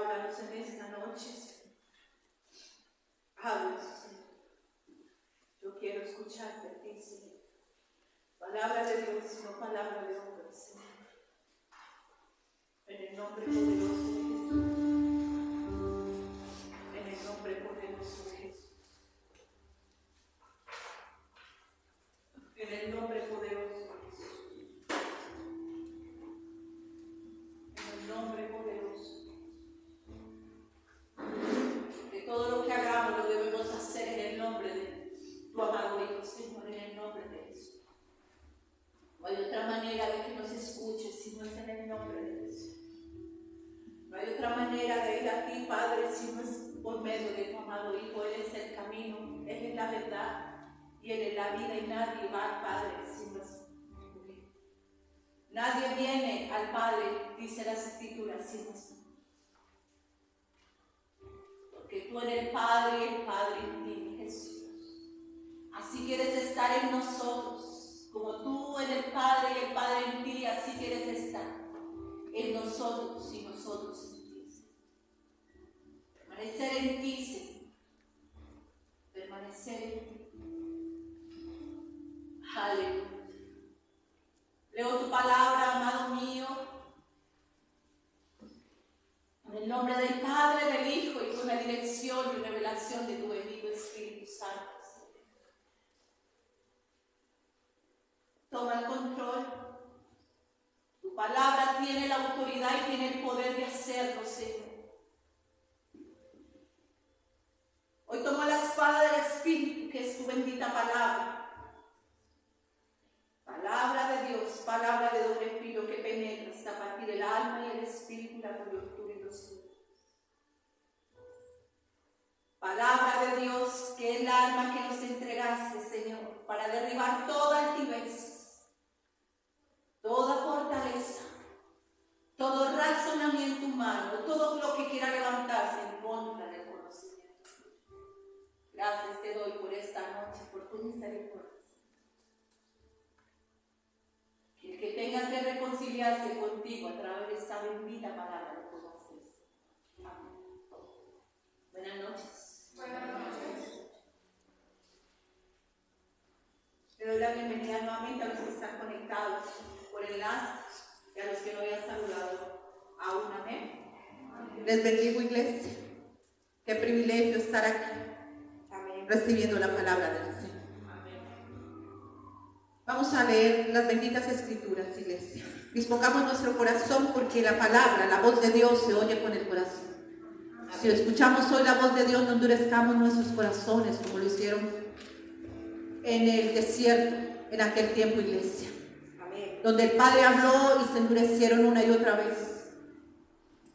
Háblanos en esta noche, Señor. Háblanos, Señor. Yo quiero escucharte a ti, Señor. Palabra de Dios, no palabra de hombre, Señor. En el nombre poderoso de Jesús. En el nombre poderoso de Jesús. En el nombre poderoso de Jesús. En el nombre poderoso. Que todo lo que hagamos lo debemos hacer en el nombre de tu amado Hijo, Señor, en el nombre de Jesús. No hay otra manera de que nos escuches si no es en el nombre de Jesús. No hay otra manera de ir a ti, Padre, si no es por medio de tu amado Hijo. Él es el camino, Él es la verdad y Él es la vida, y nadie va al Padre si no es por Él. Nadie viene al Padre, dice las Escrituras, si no es por Él. Porque tú eres el Padre y el Padre en ti, Jesús. Así quieres estar en nosotros, como tú en el Padre y el Padre en ti, así quieres estar en nosotros y nosotros en ti. Permanecer en ti, Señor. Permanecer en ti. Aleluya. Leo tu palabra, amado mío, en el nombre del Padre, del Hijo, y con la dirección y revelación de tu bendito Espíritu Santo. Toma el control. Tu palabra tiene la autoridad y tiene el poder de hacerlo, Señor. Hoy tomo la espada del Espíritu, que es tu bendita palabra. Palabra de Dios, palabra de doble filo que penetra hasta partir el alma y el espíritu, la coyuntura y los sueños. Palabra de Dios, que es el arma que nos entregaste, Señor, para derribar toda altivez, toda fortaleza, todo razonamiento humano, todo lo que quiera levantarse en contra del conocimiento. Gracias te doy por esta noche, por tu misericordia. Que el que tenga que reconciliarse contigo a través de esta bendita palabra lo pueda hacer. Amén. Buenas noches. Buenas noches. Le doy la bienvenida nuevamente a los que están conectados por enlace y a los que no habían saludado aún. Amén. Les bendigo, iglesia. Qué privilegio estar aquí. Amén. Recibiendo la palabra del Señor. Vamos a leer las benditas Escrituras, iglesia. Dispongamos nuestro corazón porque la palabra, la voz de Dios se oye con el corazón. Si escuchamos hoy la voz de Dios, no endurezcamos nuestros corazones como lo hicieron en el desierto en aquel tiempo, iglesia. Amén. Donde el Padre habló y se endurecieron una y otra vez.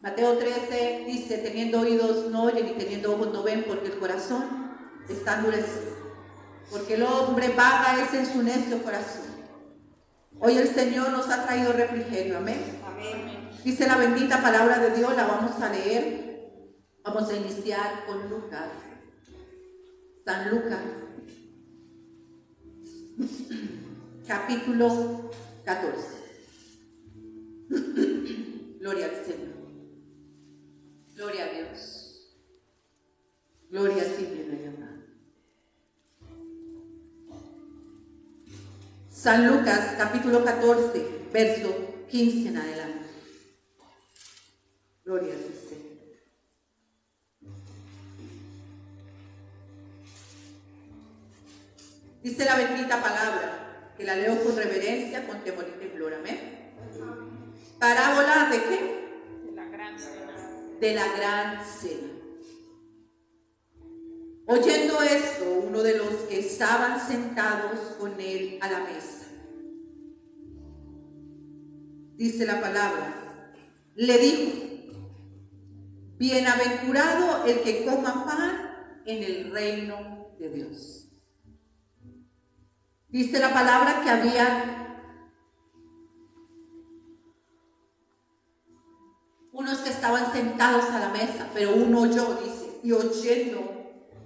Mateo 13 dice: teniendo oídos no oyen y teniendo ojos no ven, porque el corazón está endurecido. Porque el hombre vaga es en su necio corazón. Hoy el Señor nos ha traído refrigerio. Amén. Amén. Dice la bendita palabra de Dios, la vamos a leer. Vamos a iniciar con Lucas. San Lucas, capítulo 14. Gloria al Señor. Gloria a Dios. Gloria a ti, mi Rey amado. San Lucas, capítulo 14, verso 15 en adelante. Gloria a Dios, Señor. Dice la bendita palabra, que la leo con reverencia, con temor y temblor. Amén. Parábola de qué? De la gran cena. De la gran cena. Oyendo esto, uno de los que estaban sentados con él a la mesa, dice la palabra, le dijo: bienaventurado el que coma pan en el reino de Dios. Dice la palabra que había unos que estaban sentados a la mesa, pero uno oyó, dice, y oyendo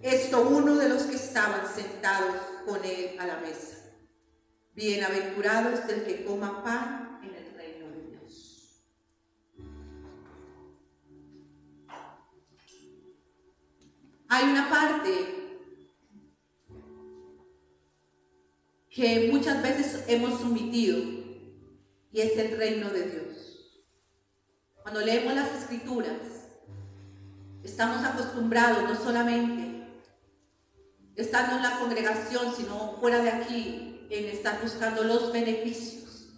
esto, uno de los que estaban sentados con él a la mesa: bienaventurado es el que coma pan en el reino de Dios. Hay una parte que muchas veces hemos omitido y es el reino de Dios. Cuando leemos las Escrituras, estamos acostumbrados no solamente estando en la congregación, sino fuera de aquí, en estar buscando los beneficios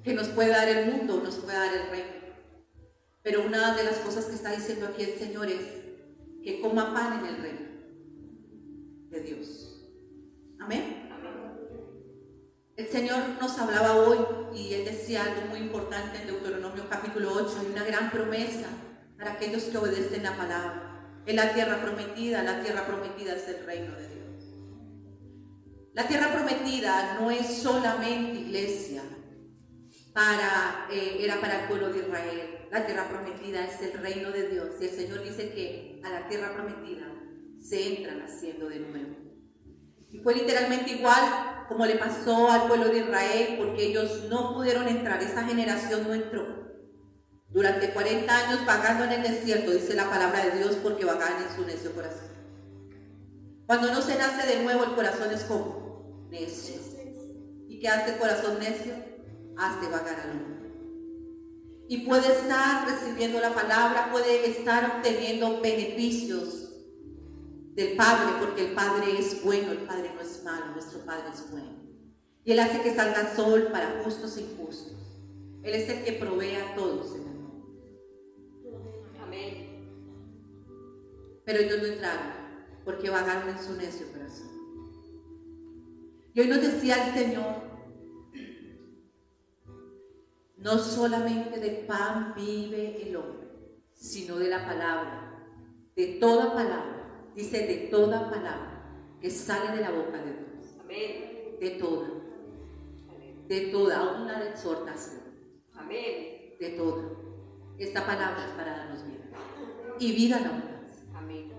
que nos puede dar el mundo, nos puede dar el reino. Pero una de las cosas que está diciendo aquí el Señor es que coma pan en el reino de Dios. Amén. El Señor nos hablaba hoy y Él decía algo muy importante en Deuteronomio capítulo 8. Hay una gran promesa para aquellos que obedecen la palabra. En la tierra prometida es el reino de Dios. La tierra prometida no es solamente, iglesia, era para el pueblo de Israel. La tierra prometida es el reino de Dios. Y el Señor dice que a la tierra prometida se entran haciendo de nuevo. Y fue literalmente igual como le pasó al pueblo de Israel, porque ellos no pudieron entrar, esa generación no entró. Durante 40 años vagando en el desierto, dice la palabra de Dios, porque vagaban en su necio corazón. Cuando no se nace de nuevo, el corazón es como necio. ¿Y qué hace el corazón necio? Hace vagar al hombre. Y puede estar recibiendo la palabra, puede estar obteniendo beneficios del Padre, porque el Padre es bueno, el Padre no es malo, nuestro Padre es bueno. Y Él hace que salga sol para justos e injustos. Él es el que provee a todos en el mundo. Amén. Pero ellos no entraron, porque vagaron en su necio corazón. Y hoy nos decía el Señor, no solamente de pan vive el hombre, sino de la palabra, de toda palabra. Dice de toda palabra que sale de la boca de Dios. Amén. De toda. Amén. De toda, aún una exhortación. Amén. De toda. Esta palabra es para darnos vida. Y vida en abundancia. Amén.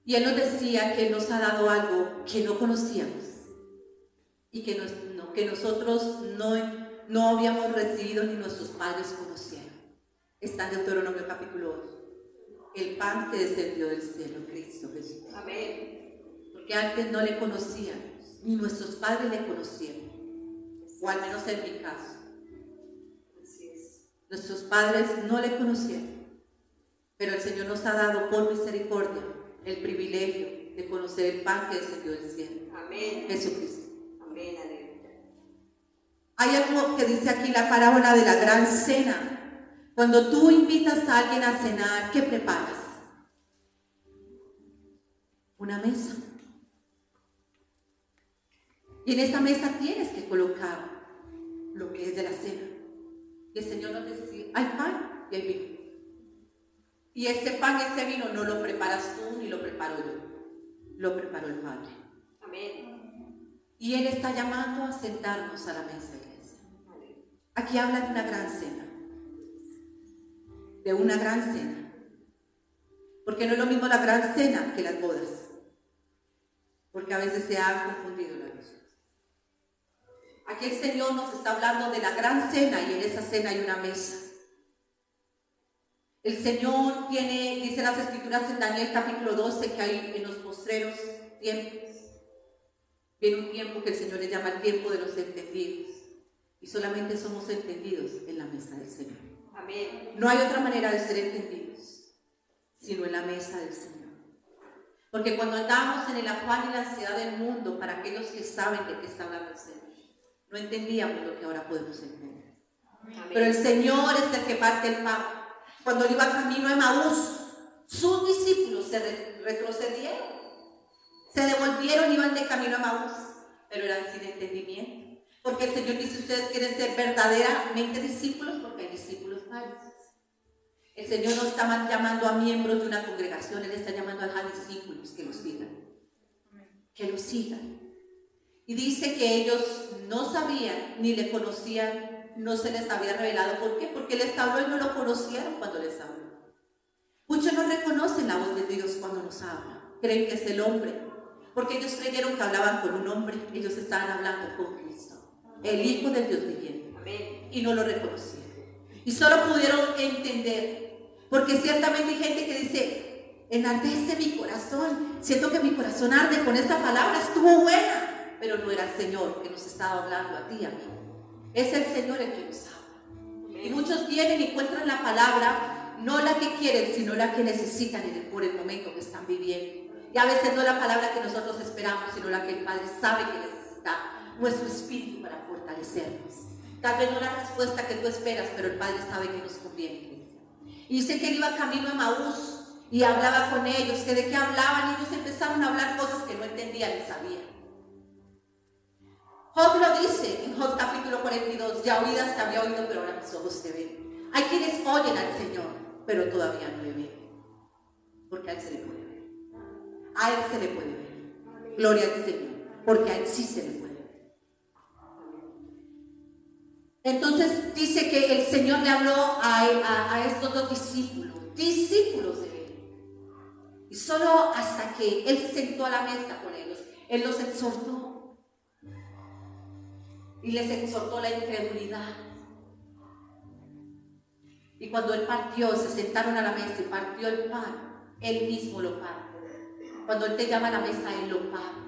Y Él nos decía que Él nos ha dado algo que no conocíamos y que nosotros no habíamos recibido ni nuestros padres conocieron. Está en Deuteronomio capítulo 8. El pan se descendió del cielo, Cristo Jesús. Amén. Porque antes no le conocíamos, ni nuestros padres le conocieron. O al menos en mi caso. Así es. Nuestros padres no le conocieron. Pero el Señor nos ha dado por misericordia el privilegio de conocer el pan que descendió del cielo. Amén. Jesucristo. Amén. Hay algo que dice aquí la parábola de la gran cena. Cuando tú invitas a alguien a cenar, ¿qué preparas? Una mesa. Y en esa mesa tienes que colocar lo que es de la cena. Y el Señor nos decía, hay pan y hay vino. Y ese pan y ese vino no lo preparas tú ni lo preparo yo. Lo preparó el Padre. Amén. Y Él está llamando a sentarnos a la mesa, iglesia. Aquí habla de una gran cena. De una gran cena. Porque no es lo mismo la gran cena que las bodas. Porque a veces se han confundido las cosas. Aquí el Señor nos está hablando de la gran cena y en esa cena hay una mesa. El Señor tiene, dice las Escrituras en Daniel capítulo 12, que hay en los postreros tiempos. Viene un tiempo que el Señor le llama el tiempo de los entendidos. Y solamente somos entendidos en la mesa del Señor. Amén. No hay otra manera de ser entendidos, sino en la mesa del Señor. Porque cuando andamos en el afán y la ansiedad del mundo, para aquellos que saben de qué está hablando el Señor, no entendíamos lo que ahora podemos entender. Amén. Pero el Señor es el que parte el pan. Cuando él iba camino a Emaús, sus discípulos se retrocedieron, se devolvieron, iban de camino a Emaús, pero eran sin entendimiento. Porque el Señor dice, ustedes quieren ser verdaderamente discípulos, porque hay discípulos falsos. El Señor no está llamando a miembros de una congregación, Él está llamando a discípulos que lo sigan. Que lo sigan. Y dice que ellos no sabían ni le conocían, no se les había revelado. ¿Por qué? Porque les habló y no lo conocieron cuando les habló. Muchos no reconocen la voz de Dios cuando nos habla. Creen que es el hombre. Porque ellos creyeron que hablaban con un hombre. Ellos estaban hablando con Cristo, el Hijo del Dios viviente. Amén. Y no lo reconocieron. Y solo pudieron entender Porque ciertamente hay gente que dice, enardece mi corazón, siento que mi corazón arde con esta palabra, estuvo buena, pero no era el Señor que nos estaba hablando a ti y a mí. Es el Señor el que nos habla. Y muchos vienen y encuentran la palabra, no la que quieren, sino la que necesitan por el momento que están viviendo. Y a veces no la palabra que nosotros esperamos, sino la que el Padre sabe que necesita nuestro espíritu para fortalecernos. Tal vez no la respuesta que tú esperas, pero el Padre sabe que nos conviene. Y dice que él iba camino a Emaús y hablaba con ellos, que de qué hablaban, y ellos empezaron a hablar cosas que no entendían ni sabían. Job lo dice en Job capítulo 42, ya oídas te había oído, pero ahora mis ojos te ven. Hay quienes oyen al Señor, pero todavía no le ven, porque a él se le puede ver. A él se le puede ver. Gloria al Señor, porque a él sí se le puede ver. Entonces dice que el Señor le habló a estos dos discípulos de él. Y solo hasta que él sentó a la mesa con ellos, él los exhortó. Y les exhortó la incredulidad. Y cuando él partió, se sentaron a la mesa y partió el pan, él mismo lo parte. Cuando él te llama a la mesa, él lo parte.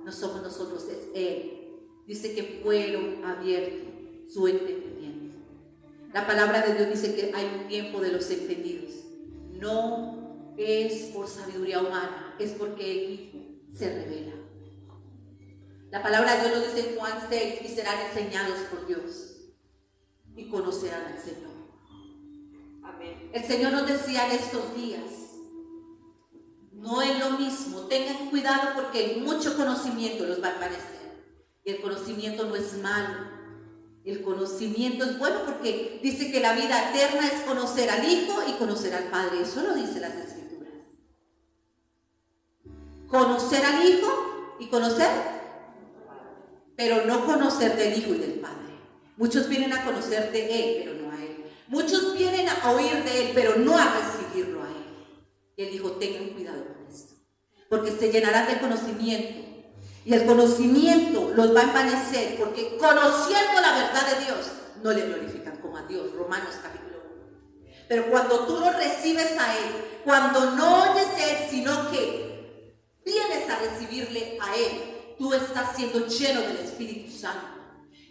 No somos nosotros, es él. Dice que fueron abiertos su entendimiento. La palabra de Dios dice que hay un tiempo de los entendidos. No es por sabiduría humana, es porque el Hijo se revela. La palabra de Dios lo dice en Juan 6, y serán enseñados por Dios y conocerán al Señor. Amén. El Señor nos decía en estos días, no es lo mismo, tengan cuidado porque mucho conocimiento los va a aparecer. Y el conocimiento no es malo, el conocimiento es bueno porque dice que la vida eterna es conocer al Hijo y conocer al Padre. Eso lo dice las Escrituras. Conocer al Hijo y conocer, pero no conocer del Hijo y del Padre. Muchos vienen a conocer de Él, pero no a Él. Muchos vienen a oír de Él, pero no a recibirlo a Él. Y Él dijo, tengan cuidado con esto, porque se llenarán de conocimiento. Y el conocimiento los va a envanecer, porque conociendo la verdad de Dios, no le glorifican como a Dios. Romanos capítulo 1. Pero cuando tú lo recibes a Él, cuando no oyes de Él, sino que vienes a recibirle a Él, tú estás siendo lleno del Espíritu Santo.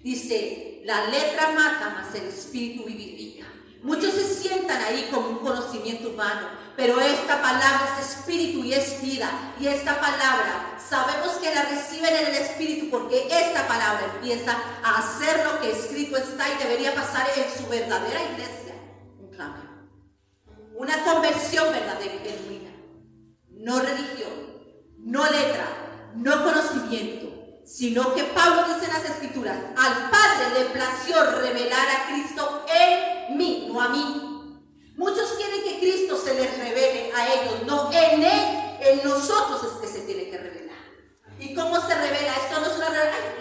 Dice, la letra mata, mas el Espíritu vivifica. Muchos se sientan ahí con un conocimiento humano, pero esta palabra es Espíritu y es vida. Y esta palabra, sabemos que la reciben en el Espíritu porque esta palabra empieza a hacer lo que escrito está y debería pasar en su verdadera iglesia. Un cambio. Una conversión verdadera y genuina. No religión, no letra, no conocimiento, sino que Pablo dice en las Escrituras, al Padre le plació revelar a Cristo en mí, no a mí. Muchos quieren que Cristo se les revele a ellos, no en Él, en nosotros es que se tiene que revelar. ¿Y cómo se revela? Esto no es una revelación,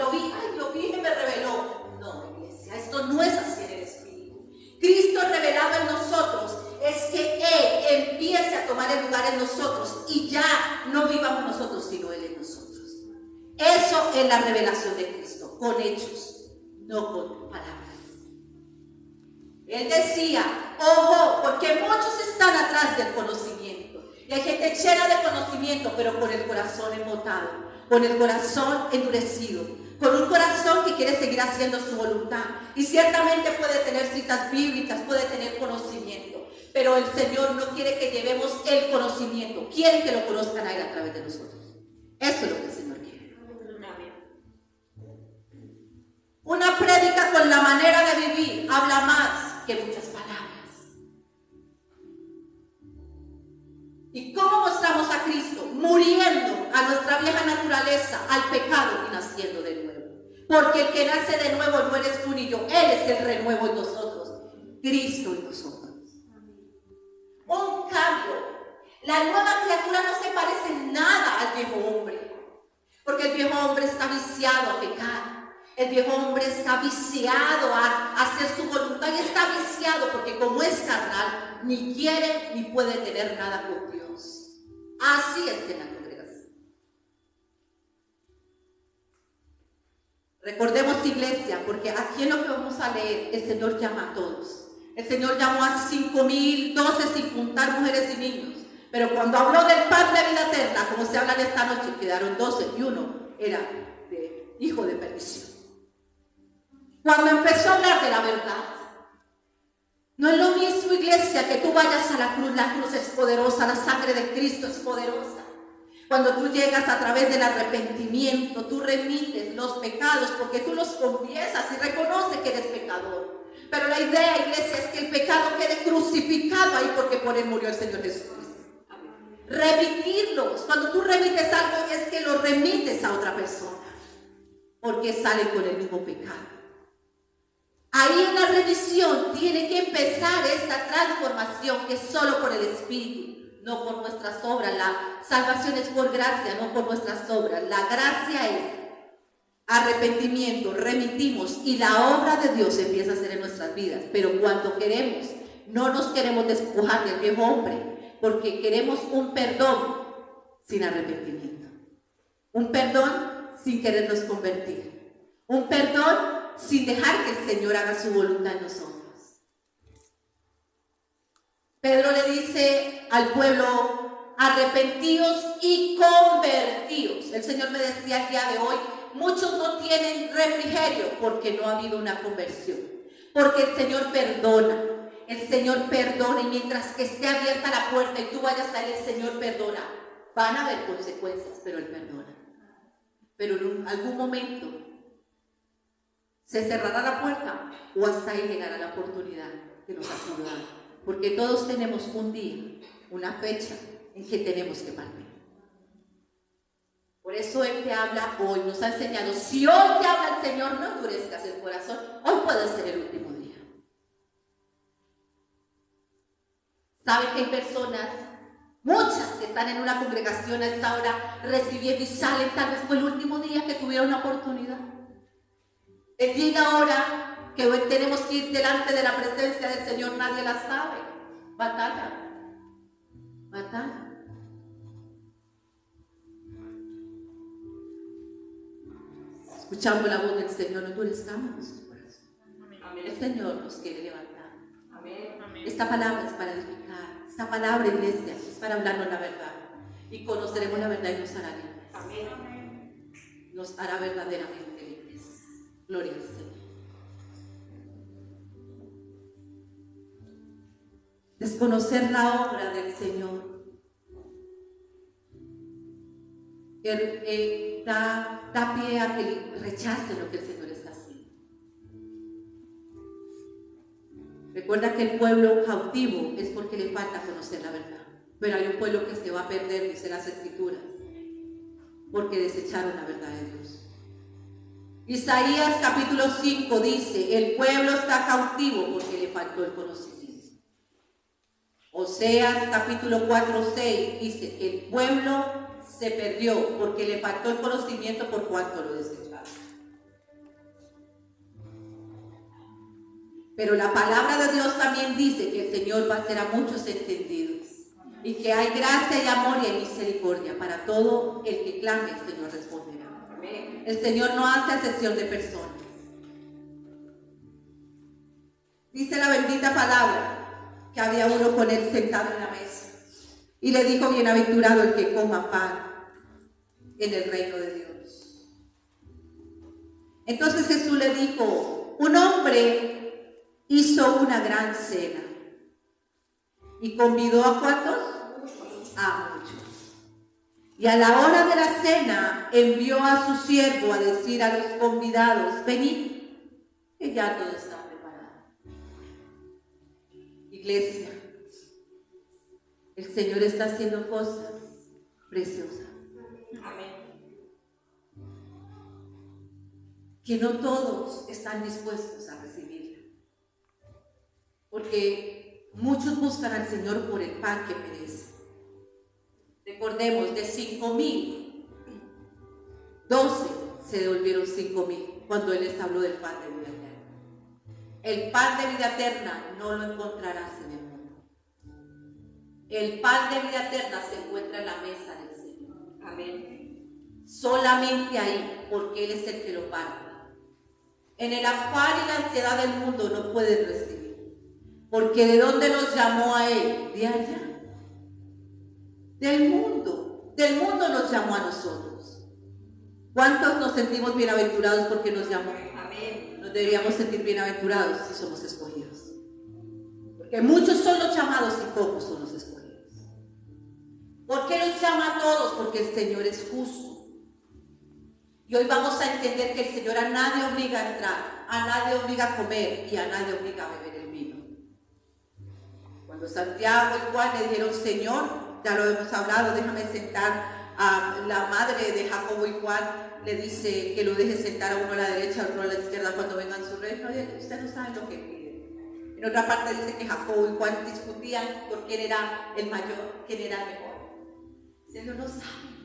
lo vi y me reveló. No, iglesia, esto no es así en el Espíritu. Cristo revelado en nosotros es que Él empiece a tomar el lugar en nosotros y ya no vivamos nosotros, sino Él en nosotros. Eso es la revelación de Cristo, con hechos, no con palabras. Él decía, ojo, porque muchos están atrás del conocimiento. Y hay gente llena de conocimiento, pero con el corazón embotado, con el corazón endurecido, con un corazón que quiere seguir haciendo su voluntad. Y ciertamente puede tener citas bíblicas, puede tener conocimiento, pero el Señor no quiere que llevemos el conocimiento, quiere que lo conozcan a Él a través de nosotros. Eso es lo que el Señor quiere. Una prédica con la manera de vivir habla más que muchas palabras. ¿Y cómo mostramos a Cristo? Muriendo a nuestra vieja naturaleza, al pecado y naciendo de nuevo. Porque el que nace de nuevo no eres tú ni yo, Él es el renuevo en nosotros, Cristo en nosotros. Un cambio. La nueva criatura no se parece en nada al viejo hombre, porque el viejo hombre está viciado a pecar. El viejo hombre está viciado a hacer su voluntad y está viciado porque como es carnal, ni quiere ni puede tener nada con Dios. Así es en la congregación. Recordemos, iglesia, porque aquí en lo que vamos a leer, el Señor llama a todos. El Señor llamó a 5,012 sin contar mujeres y niños. Pero cuando habló del pan de vida eterna, como se habla esta noche, quedaron 12 y uno era de hijo de perdición. Cuando empezó a hablar de la verdad, no es lo mismo, iglesia, que tú vayas a la cruz es poderosa, la sangre de Cristo es poderosa. Cuando tú llegas a través del arrepentimiento, tú remites los pecados porque tú los confiesas y reconoces que eres pecador. Pero la idea, iglesia, es que el pecado quede crucificado ahí porque por él murió el Señor Jesucristo. Remitirlos. Cuando tú remites algo es que lo remites a otra persona porque sale con el mismo pecado. Ahí en la remisión tiene que empezar esta transformación que es solo por el Espíritu, no por nuestras obras. La salvación es por gracia, no por nuestras obras. La gracia es arrepentimiento, remitimos y la obra de Dios empieza a hacer en nuestras vidas. Pero cuando queremos, no nos queremos despojar del viejo hombre, porque queremos un perdón sin arrepentimiento, un perdón sin querernos convertir, un perdón sin dejar que el Señor haga su voluntad en nosotros. Pedro le dice al pueblo: arrepentíos y convertíos. El Señor me decía el día de hoy: muchos no tienen refrigerio porque no ha habido una conversión, porque el Señor perdona. El Señor perdona, y mientras que esté abierta la puerta y tú vayas a él, el Señor perdona. Van a haber consecuencias, pero él perdona. Pero en algún momento se cerrará la puerta o hasta ahí llegará la oportunidad que nos ha sido dada. Porque todos tenemos un día, una fecha en que tenemos que partir. Por eso Él te habla hoy, nos ha enseñado: si hoy te habla el Señor, no endurezcas el corazón. Hoy puede ser el último día. ¿Saben que hay personas, muchas, que están en una congregación a esta hora recibiendo y salen? Tal vez fue el último día que tuvieron la oportunidad. El día y la hora que hoy tenemos que ir delante de la presencia del Señor, nadie la sabe. Batalla. Batalla. Escuchando la voz del Señor, no endurezcamos nuestro corazón. El Señor nos quiere levantar. Esta palabra es para edificar. Esta palabra, iglesia, es para hablarnos la verdad. Y conoceremos la verdad y nos hará libres. Nos hará verdaderamente libres. Gloria al Señor. Desconocer la obra del Señor da pie a que rechace lo que el Señor está haciendo. Recuerda que el pueblo cautivo es porque le falta conocer la verdad. Pero hay un pueblo que se va a perder, dice las Escrituras, porque desecharon la verdad de Dios. Isaías capítulo 5 dice: el pueblo está cautivo porque le faltó el conocimiento. Oseas capítulo 4:6 dice que el pueblo se perdió porque le faltó el conocimiento por cuanto lo desecharon. Pero la palabra de Dios también dice que el Señor va a hacer a muchos entendidos y que hay gracia y amor y hay misericordia para todo el que clame. El Señor responderá. El Señor no hace acepción de personas. Dice la bendita palabra que había uno con él sentado en la mesa y le dijo: bienaventurado el que coma pan en el reino de Dios. Entonces Jesús le dijo: un hombre hizo una gran cena y convidó ¿a cuántos? A muchos. Y a la hora de la cena envió a su siervo a decir a los convidados: venid, que ya todo está preparado. Iglesia, el Señor está haciendo cosas preciosas. Amén. Que no todos están dispuestos a recibirla. Porque muchos buscan al Señor por el pan que perece. Recordemos, de 5,000, 12 se devolvieron 5,000 cuando Él les habló del pan de vida eterna. El pan de vida eterna no lo encontrarás en el mundo. El pan de vida eterna se encuentra en la mesa del Señor. Amén. Solamente ahí, porque Él es el que lo parte. En el afán y la ansiedad del mundo no puedes recibir. Porque ¿de dónde nos llamó a Él? De allá. Del mundo. Del mundo nos llamó a nosotros. ¿Cuántos nos sentimos bienaventurados porque nos llamó? Amén. Nos deberíamos sentir bienaventurados si somos escogidos. Porque muchos son los llamados y pocos son los escogidos. ¿Por qué los llama a todos? Porque el Señor es justo. Y hoy vamos a entender que el Señor a nadie obliga a entrar, a nadie obliga a comer y a nadie obliga a beber el vino. Cuando Santiago y Juan le dijeron, Señor, ya lo hemos hablado, déjame sentar a la madre de Jacobo y Juan, le dice que lo deje sentar a uno a la derecha, a otro a la izquierda cuando vengan su reino. Usted no sabe lo que pide. En otra parte dice que Jacobo y Juan discutían por quién era el mayor, quién era el mejor. Ellos no saben.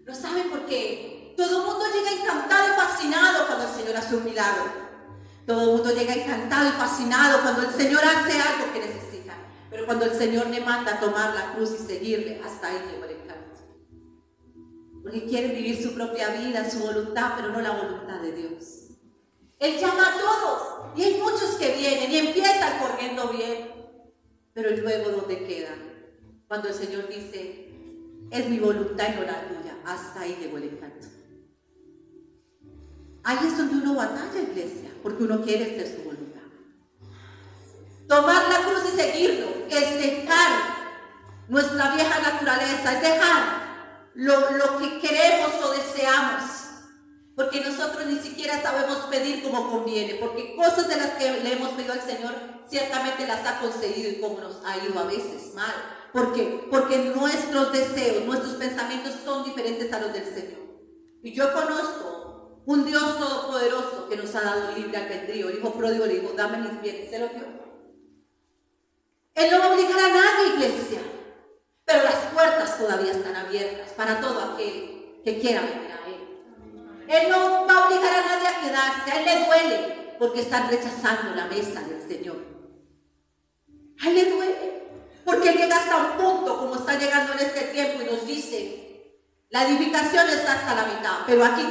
No saben porque todo el mundo llega encantado y fascinado cuando el Señor hace un milagro. Todo el mundo llega encantado y fascinado cuando el Señor hace algo que necesita. Pero cuando el Señor le manda a tomar la cruz y seguirle, hasta ahí llegó el encanto. Porque quieren vivir su propia vida, su voluntad, pero no la voluntad de Dios. Él llama a todos y hay muchos que vienen y empiezan corriendo bien. Pero luego, ¿dónde quedan? Cuando el Señor dice, es mi voluntad y no la tuya, hasta ahí llegó el encanto. Ahí es donde uno batalla, iglesia, porque uno quiere hacer su voluntad. Tomar la cruz y seguirlo es dejar nuestra vieja naturaleza, es dejar lo que queremos o deseamos. Porque nosotros ni siquiera sabemos pedir como conviene, porque cosas de las que le hemos pedido al Señor ciertamente las ha concedido y como nos ha ido a veces mal. ¿Por qué? Porque nuestros deseos, nuestros pensamientos son diferentes a los del Señor. Y yo conozco un Dios todopoderoso que nos ha dado libre albedrío. El hijo pródigo le dijo, dame mis bienes, se lo dio. Él no va a obligar a nadie, iglesia, pero las puertas todavía están abiertas para todo aquel que quiera venir a Él. Él no va a obligar a nadie a quedarse, a Él le duele porque están rechazando la mesa del Señor. A Él le duele. Porque Él llega hasta un punto, como está llegando en este tiempo, y nos dice, la edificación está hasta la mitad, pero aquí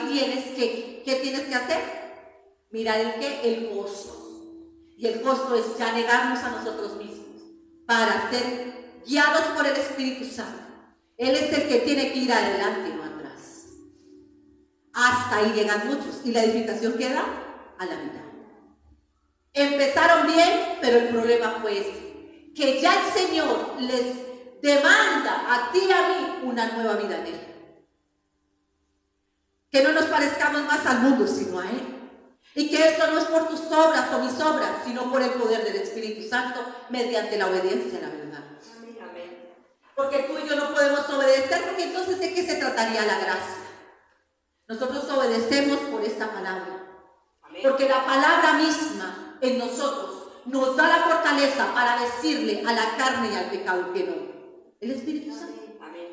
¿qué tienes que hacer? Mirar el qué, el costo. Y el costo es ya negarnos a nosotros mismos para ser guiados por el Espíritu Santo. Él es el que tiene que ir adelante y no atrás. Hasta ahí llegan muchos y la edificación queda a la mitad. Empezaron bien, pero el problema fue ese. Que ya el Señor les demanda a ti y a mí una nueva vida en Él. Que no nos parezcamos más al mundo, sino a Él. Y que esto no es por tus obras o mis obras, sino por el poder del Espíritu Santo, mediante la obediencia a la verdad. Amén. Porque tú y yo no podemos obedecer, porque entonces ¿de qué se trataría la gracia? Nosotros obedecemos por esta palabra. Amén. Porque la palabra misma en nosotros nos da la fortaleza para decirle a la carne y al pecado que no. El Espíritu Santo. Amén.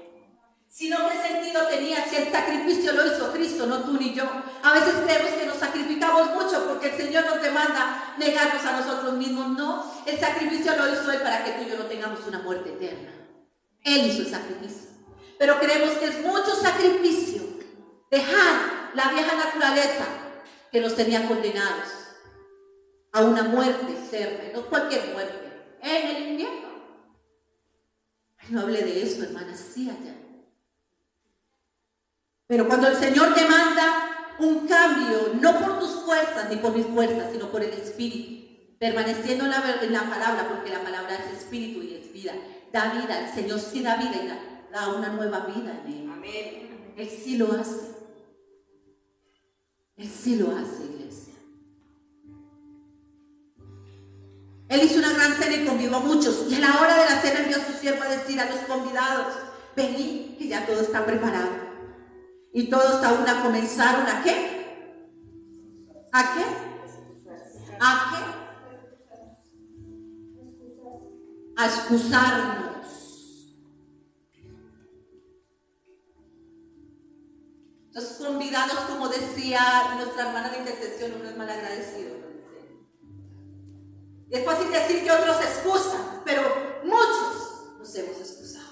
Si no, ¿qué sentido tenía si el sacrificio lo hizo Cristo, no tú ni yo? A veces creemos que nos sacrificamos mucho porque el Señor nos demanda negarnos a nosotros mismos. No, el sacrificio lo hizo Él para que tú y yo no tengamos una muerte eterna. Él hizo el sacrificio. Pero creemos que es mucho sacrificio dejar la vieja naturaleza que nos tenía condenados a una muerte eterna, no cualquier muerte, en el infierno. Ay, no hable de eso, hermana, sí allá. Pero cuando el Señor te manda un cambio, no por tus fuerzas ni por mis fuerzas, sino por el Espíritu, permaneciendo en la palabra, porque la palabra es Espíritu y es vida, da vida, el Señor sí da vida y da una nueva vida en Él. Amén. Él sí lo hace. Él sí lo hace, iglesia. Él hizo una gran cena y convidó a muchos. Y a la hora de la cena envió a su siervo a decir a los convidados, venid, que ya todo está preparado. Y todos a una comenzaron ¿a qué? ¿A qué? ¿A qué? A excusarnos. Los convidados, como decía nuestra hermana de intercesión, uno es mal agradecido. Y es fácil decir que otros se excusan, pero muchos nos hemos excusado.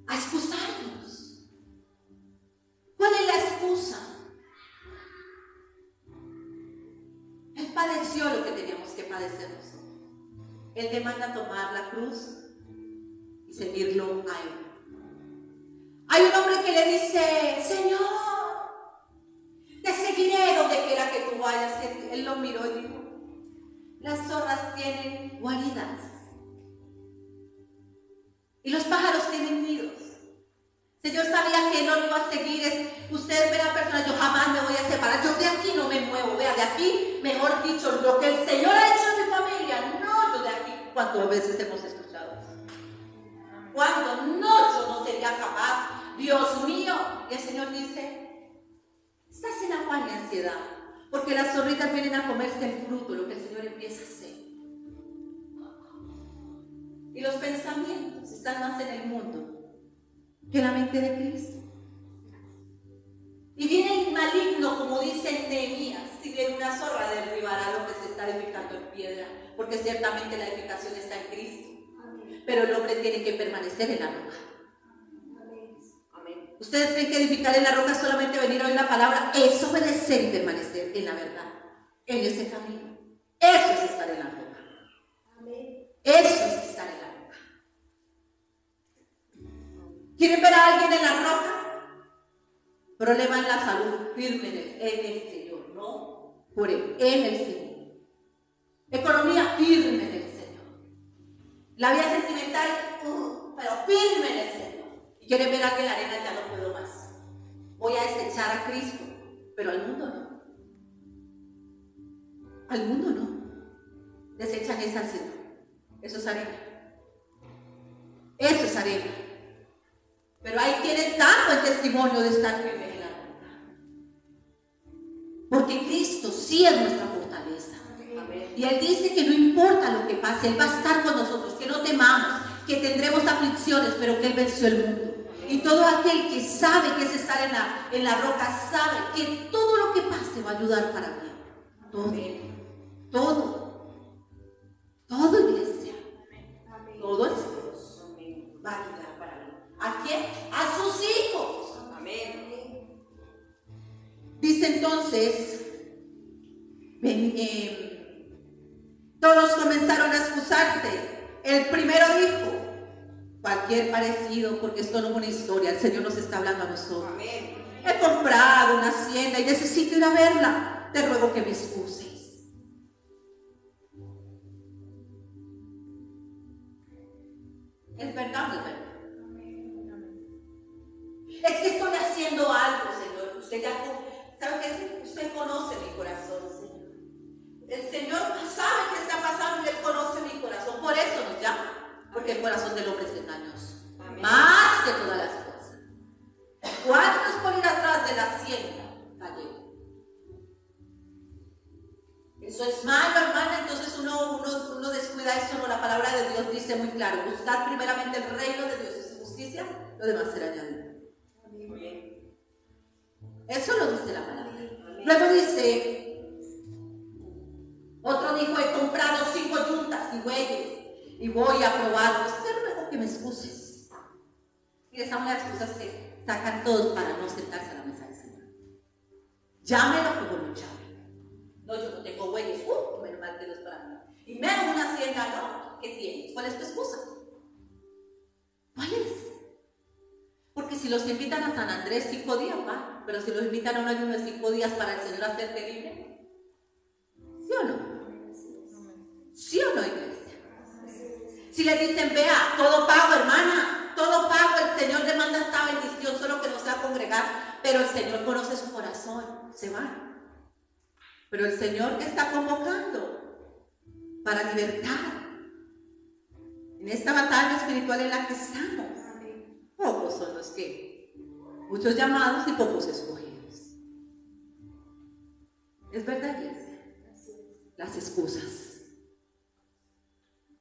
A excusarnos. ¿Cuál es la excusa? padeció lo que teníamos que padecer nosotros. Él demanda tomar la cruz y seguirlo a Él. Hay un hombre que le dice: Señor, te seguiré donde quiera que tú vayas. Y él lo miró y dijo: las zorras tienen guaridas y los pájaros tienen nidos. Señor sabía que no lo iba a seguir. Ustedes ven a personas: yo jamás me voy a separar, yo de aquí no me muevo. Vea, de aquí, mejor dicho, lo que el Señor ha hecho en mi familia, no, yo de aquí. ¿Cuántas veces hemos escuchado eso? Cuando no, yo no sería capaz, Dios mío. Y el Señor dice: estás en afán y ansiedad, porque las zorritas vienen a comerse el fruto, lo que el Señor empieza a hacer. Y los pensamientos están más en el mundo que la mente de Cristo. Y viene el maligno, como dice Nehemías: si viene una zorra, derribará lo que se está edificando en piedra, porque ciertamente la edificación está en Cristo. Pero el hombre tiene que permanecer en la roca. Amén. ¿Ustedes creen que edificar en la roca es solamente venir a oír la palabra? Es obedecer y permanecer en la verdad, en ese camino. Eso es estar en la roca. Amén. Eso es estar en la roca. ¿Quieren ver a alguien en la roca? Problema en la salud, firme en el Señor, no por Él, en el Señor. Economía, firme en el Señor. La vida sentimental, pero firme en el Señor. Y quieren ver a alguien en la arena: ya no puedo más. Voy a desechar a Cristo, pero al mundo no. Al mundo no. Desechan esa al Señor. Eso es arena. Eso es arena. Pero hay quienes dan el testimonio de estar firme en la roca. Porque Cristo sí es nuestra fortaleza. Amén. Y Él dice que no importa lo que pase, Él va a estar con nosotros, que no temamos, que tendremos aflicciones, pero que Él venció el mundo. Y todo aquel que sabe que es estar en la roca, sabe que todo lo que pase va a ayudar para bien. Todo, iglesia. Todo es Dios. Va a ayudar para bien. ¿A quién? A sus hijos. Amén. Dice entonces, todos comenzaron a excusarse. El primero dijo: cualquier parecido, porque esto no es una historia, el Señor nos está hablando a nosotros. Amén. He comprado una hacienda y necesito ir a verla. Te ruego que me excuses. ¿Es verdad o no es verdad? Es que estoy haciendo algo, Señor. Usted ya sabe que usted conoce mi corazón, Señor. El Señor sabe qué está pasando y Él conoce mi corazón. Por eso nos llama, porque el corazón del hombre es engañoso. Amén. Más que todas las cosas. ¿Cuántos por ir atrás de la hacienda cayeron? Eso es malo, hermana. Entonces uno descuida eso. No, la palabra de Dios dice muy claro: buscad primeramente el reino de Dios y su justicia, lo demás será añadido. Amén. Eso lo dice la palabra. Amén. Luego dice: otro dijo: he comprado 5 yuntas y bueyes y voy a probarlos. Te ruego que me excuses. Y esas son las excusas que sacan todos para no sentarse a la mesa del Señor. Llámelo como lo llame. No, yo no tengo bueyes. Menos mal que no es para mí. Y menos una hacienda, ¿no? ¿Qué tienes? ¿Cuál es tu excusa? ¿Cuál es? Porque si los invitan a San Andrés 5 días, va. Pero si los invitan a un ayuno de 5 días para el Señor hacerte libre, ¿sí o no? ¿Sí o no, iglesia? Si le dicen: vea, todo pago, hermana, todo pago, el Señor demanda esta bendición, solo que no sea congregar, pero el Señor conoce su corazón, se van. Pero el Señor te está convocando para libertar en esta batalla espiritual en la que estamos. Pocos son los que, muchos llamados y pocos escogidos. Es verdad, iglesia. Las excusas.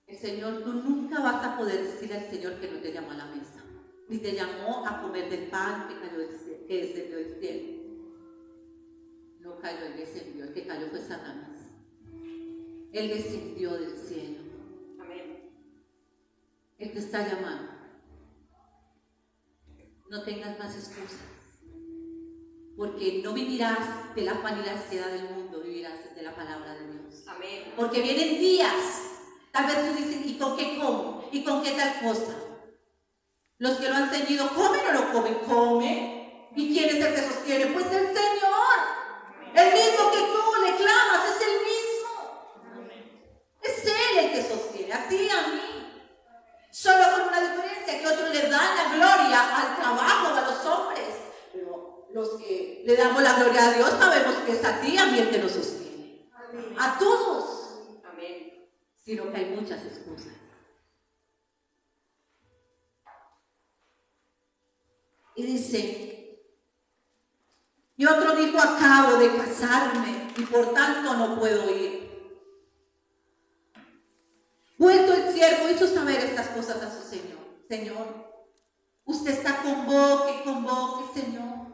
El Señor, tú nunca vas a poder decirle al Señor que no te llamó a la mesa, ni te llamó a comer del pan que descendió del cielo. No cayó, Él descendió. El que cayó fue Satanás. Él descendió del cielo. Amén. Él te está llamando. No tengas más excusas. Porque no vivirás de la afán y la ansiedad del mundo, vivirás de la palabra de Dios. Amén. Porque vienen días, tal vez tú dices, ¿y con qué como? ¿Y con qué tal cosa? Los que lo han seguido, ¿comen o no comen? Comen. ¿Y quién es el que sostiene? Pues el Señor. El mismo que tú le clamas, es el mismo. Es Él el que sostiene, a ti y a mí. Solo con una diferencia, que otros le dan la gloria al trabajo, a los hombres. Pero los que le damos la gloria a Dios sabemos que es a ti y a mí el que nos sostiene. Amén. A todos. Amén. Sino que hay muchas excusas. Y dice, y otro dijo, acabo de casarme y por tanto no puedo ir. Vuelto el siervo hizo saber estas cosas a su señor. Señor, usted está convoque, Señor.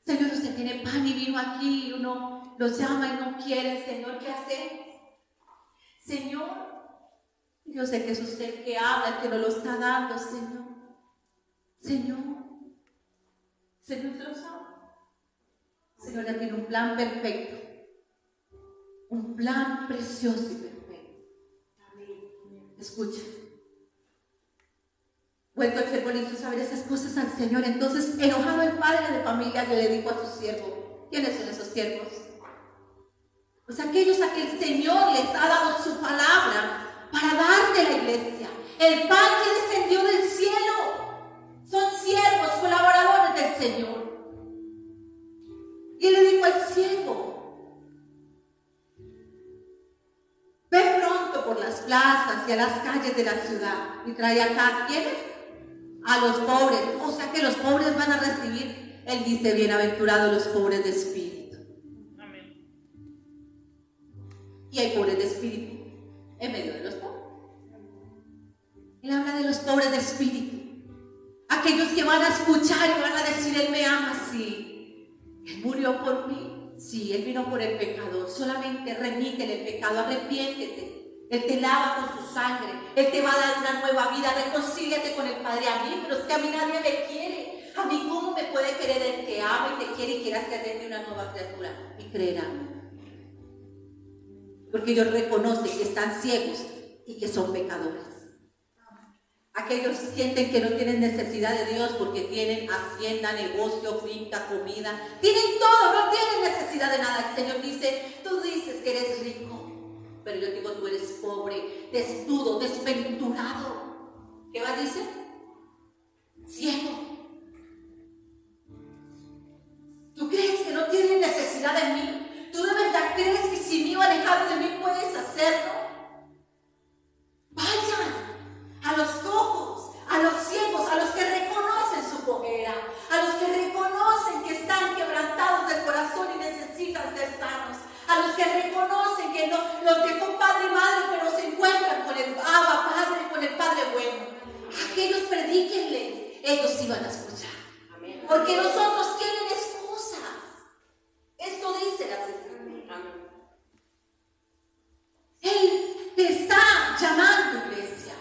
Señor, usted tiene pan y vino aquí y uno lo llama y no quiere. Señor, ¿qué hace? Señor, yo sé que es usted el que habla, el que nos lo está dando, Señor. Señor, lo sabe. Señor, ya tiene un plan perfecto. Un plan precioso y perfecto. Escucha. Vuelto el siervo le hizo saber esas cosas al Señor. Entonces, enojado el padre de familia, le dijo a su siervo, ¿quiénes son esos siervos? Pues aquellos a que el Señor les ha dado su palabra para darte la iglesia. El pan que descendió del cielo. Son siervos, colaboradores del Señor. Y él le dijo al siervo, ve pronto por las plazas y a las calles de la ciudad y trae acá, ¿quiénes? A los pobres. O sea que los pobres van a recibir, él dice, bienaventurados los pobres de espíritu. Amén. Y hay pobres de espíritu en medio de los pobres. Él habla de los pobres de espíritu. Aquellos que van a escuchar y van a decir, Él me ama, sí. Él murió por mí, sí. Él vino por el pecador. Solamente remítele el pecado, arrepiéntete. Él te lava con su sangre. Él te va a dar una nueva vida. Reconcíliate con el Padre. A mí, pero es que a mí nadie me quiere. A mí, ¿cómo me puede querer el que ama y te quiere y quiere hacer de ti una nueva criatura? Y creerá. Porque ellos reconocen que están ciegos y que son pecadores. Aquellos sienten que no tienen necesidad de Dios porque tienen hacienda, negocio, finca, comida. Tienen todo, no tienen necesidad de nada. El Señor dice, tú dices que eres rico, pero yo digo, tú eres pobre, desnudo, desventurado. ¿Qué va a decir? Ciego. ¿Tú crees que no tienes necesidad de mí? ¿Tú de verdad crees que si me alejado de mí puedes hacerlo? Vayan a los cojos, a los ciegos, a los que reconocen su cojera, a los que reconocen que están quebrantados del corazón y necesitan ser sanos, a los que reconocen que no los dejó padre y madre, pero se encuentran con el Abba Padre, con el Padre bueno. Aquellos predíquenles, ellos iban a escuchar. Amén. Porque los otros tienen excusas. Esto dice la Escritura. Él te está llamando, iglesia,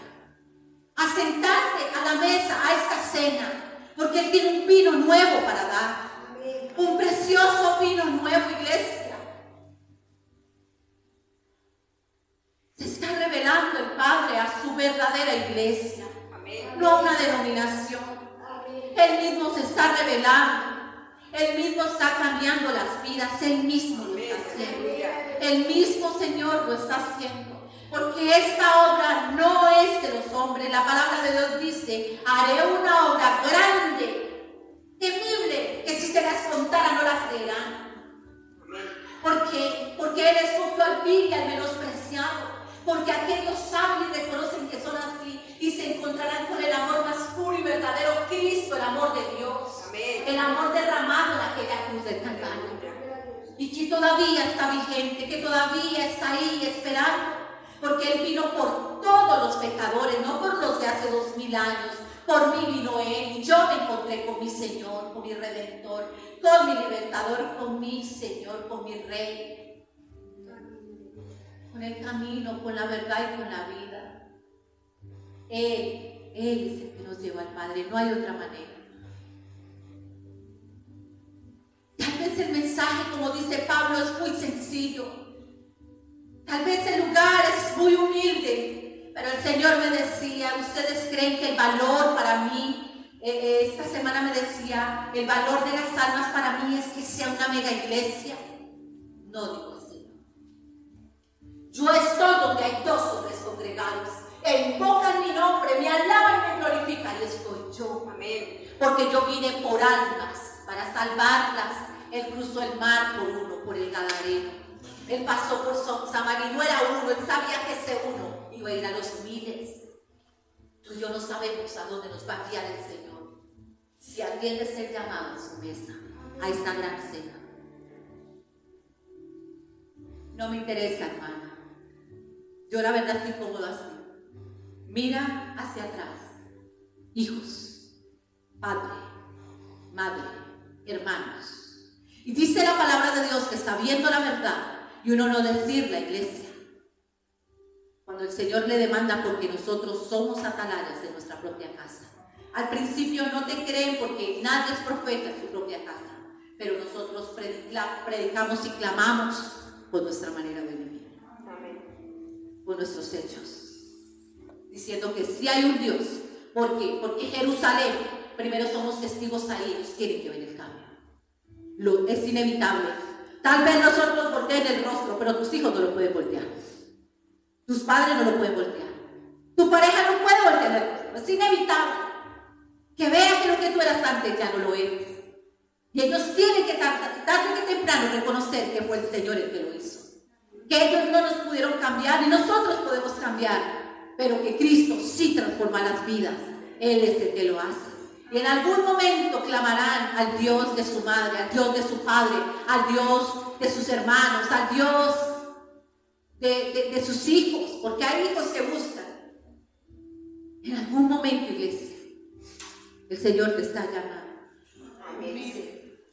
a sentarte a la mesa, a esta cena, porque Él tiene un vino nuevo para dar. Un precioso vino nuevo, iglesia. Se está revelando el Padre a su verdadera iglesia, no a una denominación. Él mismo se está revelando. Él mismo está cambiando las vidas. Él mismo lo está haciendo. El mismo Señor lo está haciendo. Porque esta obra no es de los hombres. La palabra de Dios dice, haré una obra grande, temible, que si se las contara no la creerán. Porque Él escogió al vil y al menospreciado. Porque aquellos saben y reconocen que son así y se encontrarán con el amor más puro y verdadero, Cristo, el amor de Dios. Amén. El amor derramado en aquella cruz del Calvario. Y que todavía está vigente, que todavía está ahí esperando. Porque Él vino por todos los pecadores, no por los de hace 2000 años. Por mí vino Él y yo me encontré con mi Señor, con mi Redentor, con mi Libertador, con mi Señor, con mi Rey. Con el camino, con la verdad y con la vida. Él es el que nos lleva al Padre, no hay otra manera. Ya veces el mensaje, como dice Pablo, es muy sencillo. Tal vez el lugar es muy humilde, pero el Señor me decía, ¿ustedes creen que el valor para mí, esta semana me decía, el valor de las almas para mí es que sea una mega iglesia? No, digo el Señor. Yo estoy donde hay 2 o 3 congregados, invocan mi nombre, me alaban y me glorifican, y estoy yo. Amén. Porque yo vine por almas, para salvarlas. Él cruzó el mar por uno, por el Gadareno. Él pasó por Samaria, no era uno, él sabía que ese uno iba a ir a los miles. Tú y yo no sabemos a dónde nos va a guiar el Señor. Si alguien de ser llamado a su mesa, a esta gran cena. No me interesa, hermana. Yo la verdad estoy cómodo así. Mira hacia atrás. Hijos, padre, madre, hermanos. Y dice la palabra de Dios que sabiendo la verdad y uno no decir la iglesia, cuando el Señor le demanda, porque nosotros somos atalayas de nuestra propia casa. Al principio no te creen porque nadie es profeta en su propia casa, pero nosotros predicamos y clamamos por nuestra manera de vivir, por nuestros hechos, diciendo que sí hay un Dios. ¿Por qué? Porque Jerusalén, primero somos testigos ahí, ellos tienen que ver el cambio. Es inevitable. Tal vez nosotros volteen el rostro, pero tus hijos no lo pueden voltear. Tus padres no lo pueden voltear. Tu pareja no puede voltear el rostro. Es inevitable. Que vean que lo que tú eras antes ya no lo eres. Y ellos tienen que tarde que temprano reconocer que fue el Señor el que lo hizo. Que ellos no nos pudieron cambiar y nosotros podemos cambiar, pero que Cristo sí transforma las vidas. Él es el que lo hace. Y en algún momento clamarán al Dios de su madre, al Dios de su padre, al Dios de sus hermanos, al Dios de sus hijos, porque hay hijos que buscan. En algún momento, iglesia, el Señor te está llamando. Amén.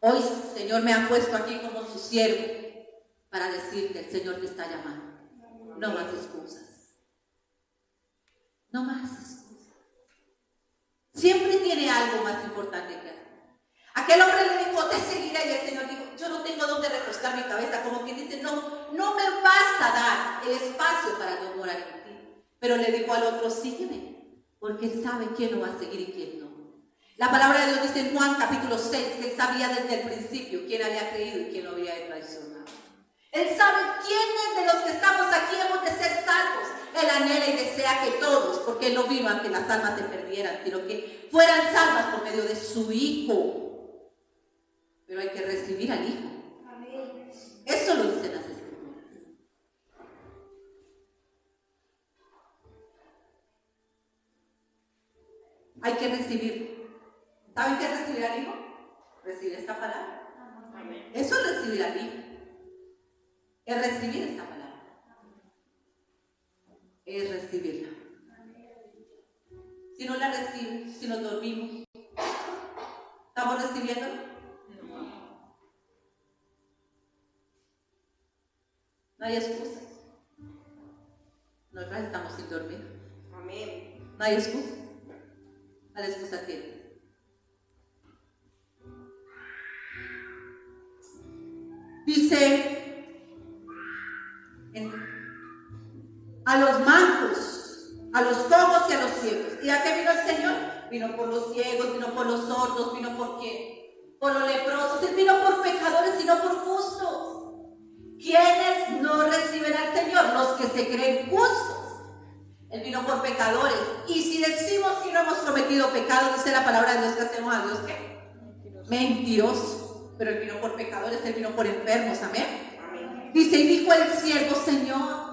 Hoy, Señor, me ha puesto aquí como su siervo para decirte, el Señor te está llamando. No más excusas. No más excusas. Siempre tiene algo más importante que hacer. Aquel hombre le dijo, te seguiré, y el Señor dijo, yo no tengo dónde recostar mi cabeza, como quien dice, no me vas a dar el espacio para yo morar en ti. Pero le dijo al otro, sígueme, porque él sabe quién lo va a seguir y quién no. La palabra de Dios dice en Juan capítulo 6, que él sabía desde el principio quién había creído y quién lo había traicionado. Él sabe quiénes de los que estamos aquí hemos de ser salvos. Él anhela y desea que todos, porque Él no vino a que las almas se perdieran, sino que fueran salvas por medio de su Hijo. Pero hay que recibir al Hijo. Amén. Eso lo dicen las Escrituras. Hay que recibir. ¿Saben qué es recibir al Hijo? Recibir esta palabra. Amén. Eso es recibir al Hijo. Es recibir esta palabra. Es recibirla. Si no la recibimos, si nos dormimos, ¿estamos recibiendo? No hay excusas. Nosotras estamos sin dormir. Amén. No hay excusa. ¿Cuál excusa tiene? Dice a los mancos, a los cojos y a los ciegos. ¿Y a qué vino el Señor? Vino por los ciegos, vino por los sordos, vino por quién? Por los leprosos. Él vino por pecadores y no por justos. ¿Quiénes no reciben al Señor? Los que se creen justos. Él vino por pecadores. Y si decimos que no hemos cometido pecado, dice la palabra de Dios, que hacemos a Dios ¿qué? Mentiroso. Pero Él vino por pecadores, Él vino por enfermos. Amén. Amén. Dice, y dijo el siervo, Señor,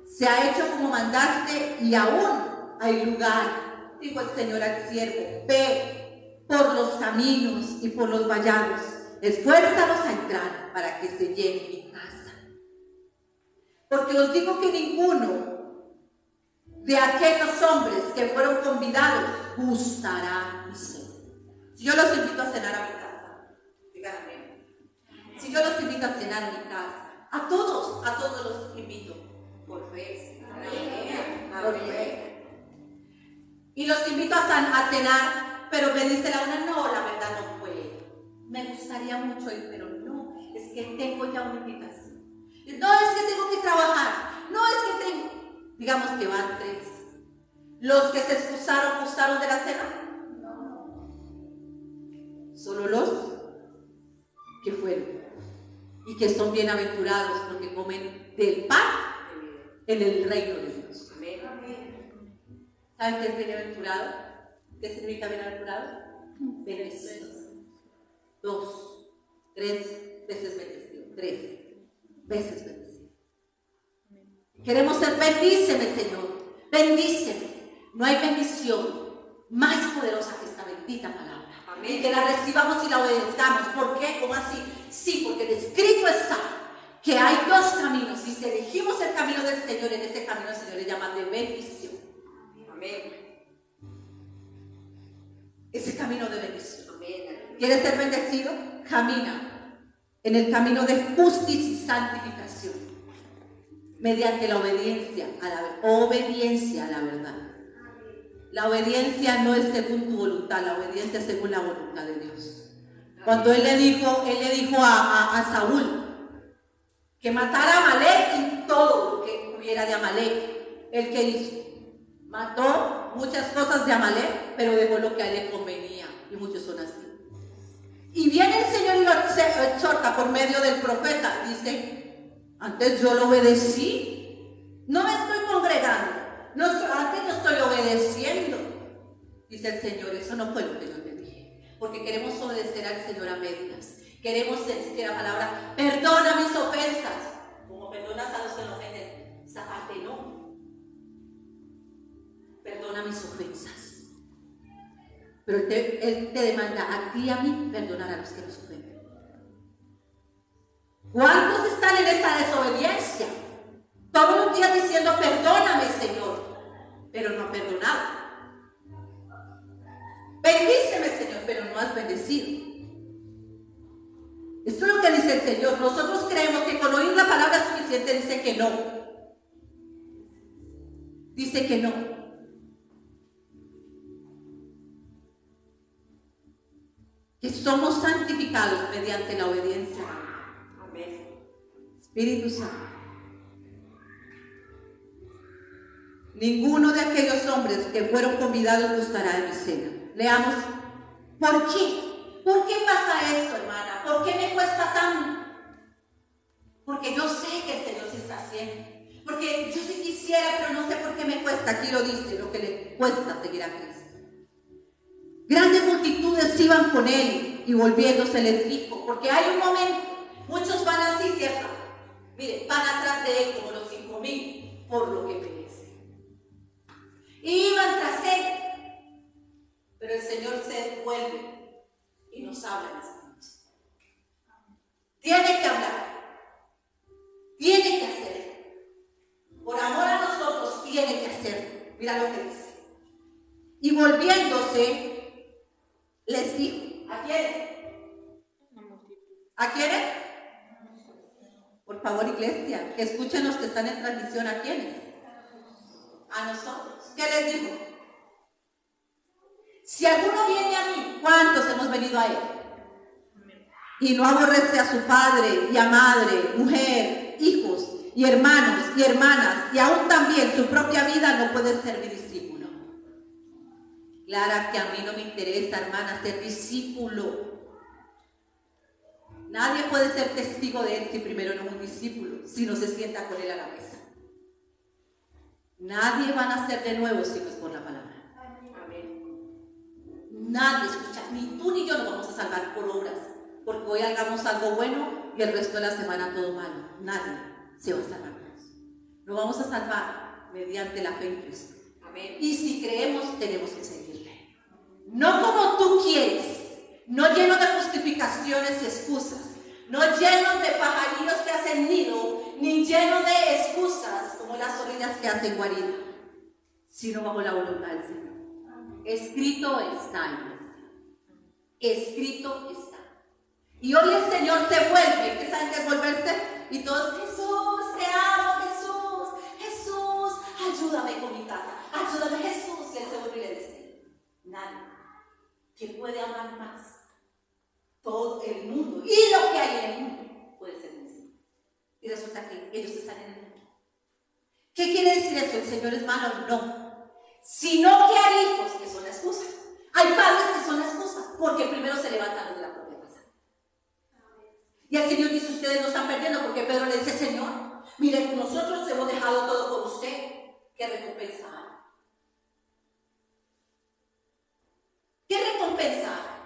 se ha hecho como mandaste y aún hay lugar. Dijo el Señor al siervo, ve por los caminos y por los vallados, esfuérzalos a entrar para que se llene mi casa. Porque os digo que ninguno de aquellos hombres que fueron convidados gustará mi cena. Si yo los invito a cenar a mi casa, díganme. Si yo los invito a cenar a mi casa, a todos los invito. Por fe. Por fe. Y los invito a cenar, pero me dice la una, no, la verdad no puedo. me gustaría mucho ir, pero no, es que tengo ya una invitación. No es que tengo que trabajar, no es que tengo, digamos que van 3. ¿Los que se excusaron gustaron de la cena? No. Solo los que fueron y que son bienaventurados porque comen del pan en el reino de Dios. ¿Saben qué es bienaventurado? ¿Qué significa bienaventurado? Bendecido. 2, 3 veces bendecido. 3 veces bendecido. Queremos ser, bendíceme, Señor. Bendíceme. No hay bendición más poderosa que esta bendita palabra. Amén. Y que la recibamos y la obedezcamos. ¿Por qué? ¿Cómo así? Sí, porque escrito está que hay 2 caminos. Y si elegimos el camino del Señor, en ese camino el Señor le llama de bendición. Amén. Ese camino de bendición. Amén. ¿Quieres ser bendecido? Camina en el camino de justicia y santificación mediante la obediencia a la verdad. La obediencia no es según tu voluntad, la obediencia es según la voluntad de Dios. Cuando él le dijo a Saúl que matara a Amalek y todo lo que hubiera de Amalek, ¿él qué hizo? Mató muchas cosas de Amalek, pero dejó lo que a él le convenía, y muchos son así. Y viene el Señor y lo exhorta por medio del profeta, dice, antes yo lo obedecí, no me estoy congregando. Antes no estoy obedeciendo. Dice el Señor, eso no fue lo que yo te dije. Porque queremos obedecer al Señor a medias. Queremos decir la palabra, perdona mis ofensas. Como perdonas a los que nos ofenden. Esa parte no. Perdona mis ofensas. Pero Él te demanda a ti y a mí perdonar a los que nos ofenden. ¿Cuántos están en esa desobediencia? Todos los días diciendo, perdóname, Señor, pero no ha perdonado. Bendíceme, Señor, pero no has bendecido. Esto es lo que dice el Señor. Nosotros creemos que con oír la palabra suficiente dice que no. Dice que no. Que somos santificados mediante la obediencia. Amén. Espíritu Santo. Ninguno de aquellos hombres que fueron convidados gustará de mi cena. Leamos. ¿Por qué? ¿Por qué pasa esto, hermana? ¿Por qué me cuesta tanto? Porque yo sé que el Señor sí está haciendo. Porque yo sí quisiera, pero no sé por qué me cuesta. Aquí lo dice, lo que le cuesta seguir a Cristo. Grandes multitudes iban con él y volviéndose les dijo, porque hay un momento, muchos van así, ¿cierto? Mire, van atrás de él como los 5,000 por lo que merece. Iban tras él, pero el Señor se vuelve y nos habla en esta noche. Tiene que hablar, tiene que hacer. Por amor a nosotros tiene que hacer. Mira lo que dice. Y volviéndose les dijo, ¿a quiénes? ¿A quiénes? Por favor, iglesia, que escuchen los que están en transmisión. ¿A quiénes? A nosotros. ¿Qué les dijo? Si alguno viene a mí, ¿cuántos hemos venido a él? Y no aborrece a su padre y a madre, mujer, hijos y hermanos y hermanas, y aún también su propia vida, no puede ser mi discípulo. Clara que a mí no me interesa, hermana, ser discípulo. Nadie puede ser testigo de él si primero no es un discípulo, si no se sienta con él a la mesa. Nadie va a nacer de nuevo si no es por la palabra. Amén. Nadie escucha, ni tú ni yo nos vamos a salvar por obras, porque hoy hagamos algo bueno y el resto de la semana todo malo. Nadie se va a salvar. Nos vamos a salvar mediante la fe en Cristo. Amén. Y si creemos, tenemos que seguirle. No como tú quieres, no lleno de justificaciones y excusas, no lleno de pajarillos que hacen nido, ni lleno de excusas como las zorrillas que hacen guarida, sino bajo la voluntad del Señor. Escrito está, escrito está. Y hoy el Señor se vuelve, ¿qué saben qué es volverse? Y todos, Jesús, te amo, Jesús, Jesús, ayúdame con mi casa, ayúdame, Jesús. Y él se vuelve y le dice, nadie que puede amar más todo el mundo y lo que hay en el mundo puede ser vencido. Y resulta que ellos están en el mundo. ¿Qué quiere decir eso? ¿El Señor es malo? No. Sino que hay hijos que son la excusa. Hay padres que son la excusa, porque primero se levantaron de la propia casa. Y el Señor dice, ustedes no están perdiendo, porque Pedro le dice, Señor, miren, nosotros hemos dejado todo por usted. ¿Qué recompensa hay? ¿Qué recompensa hay?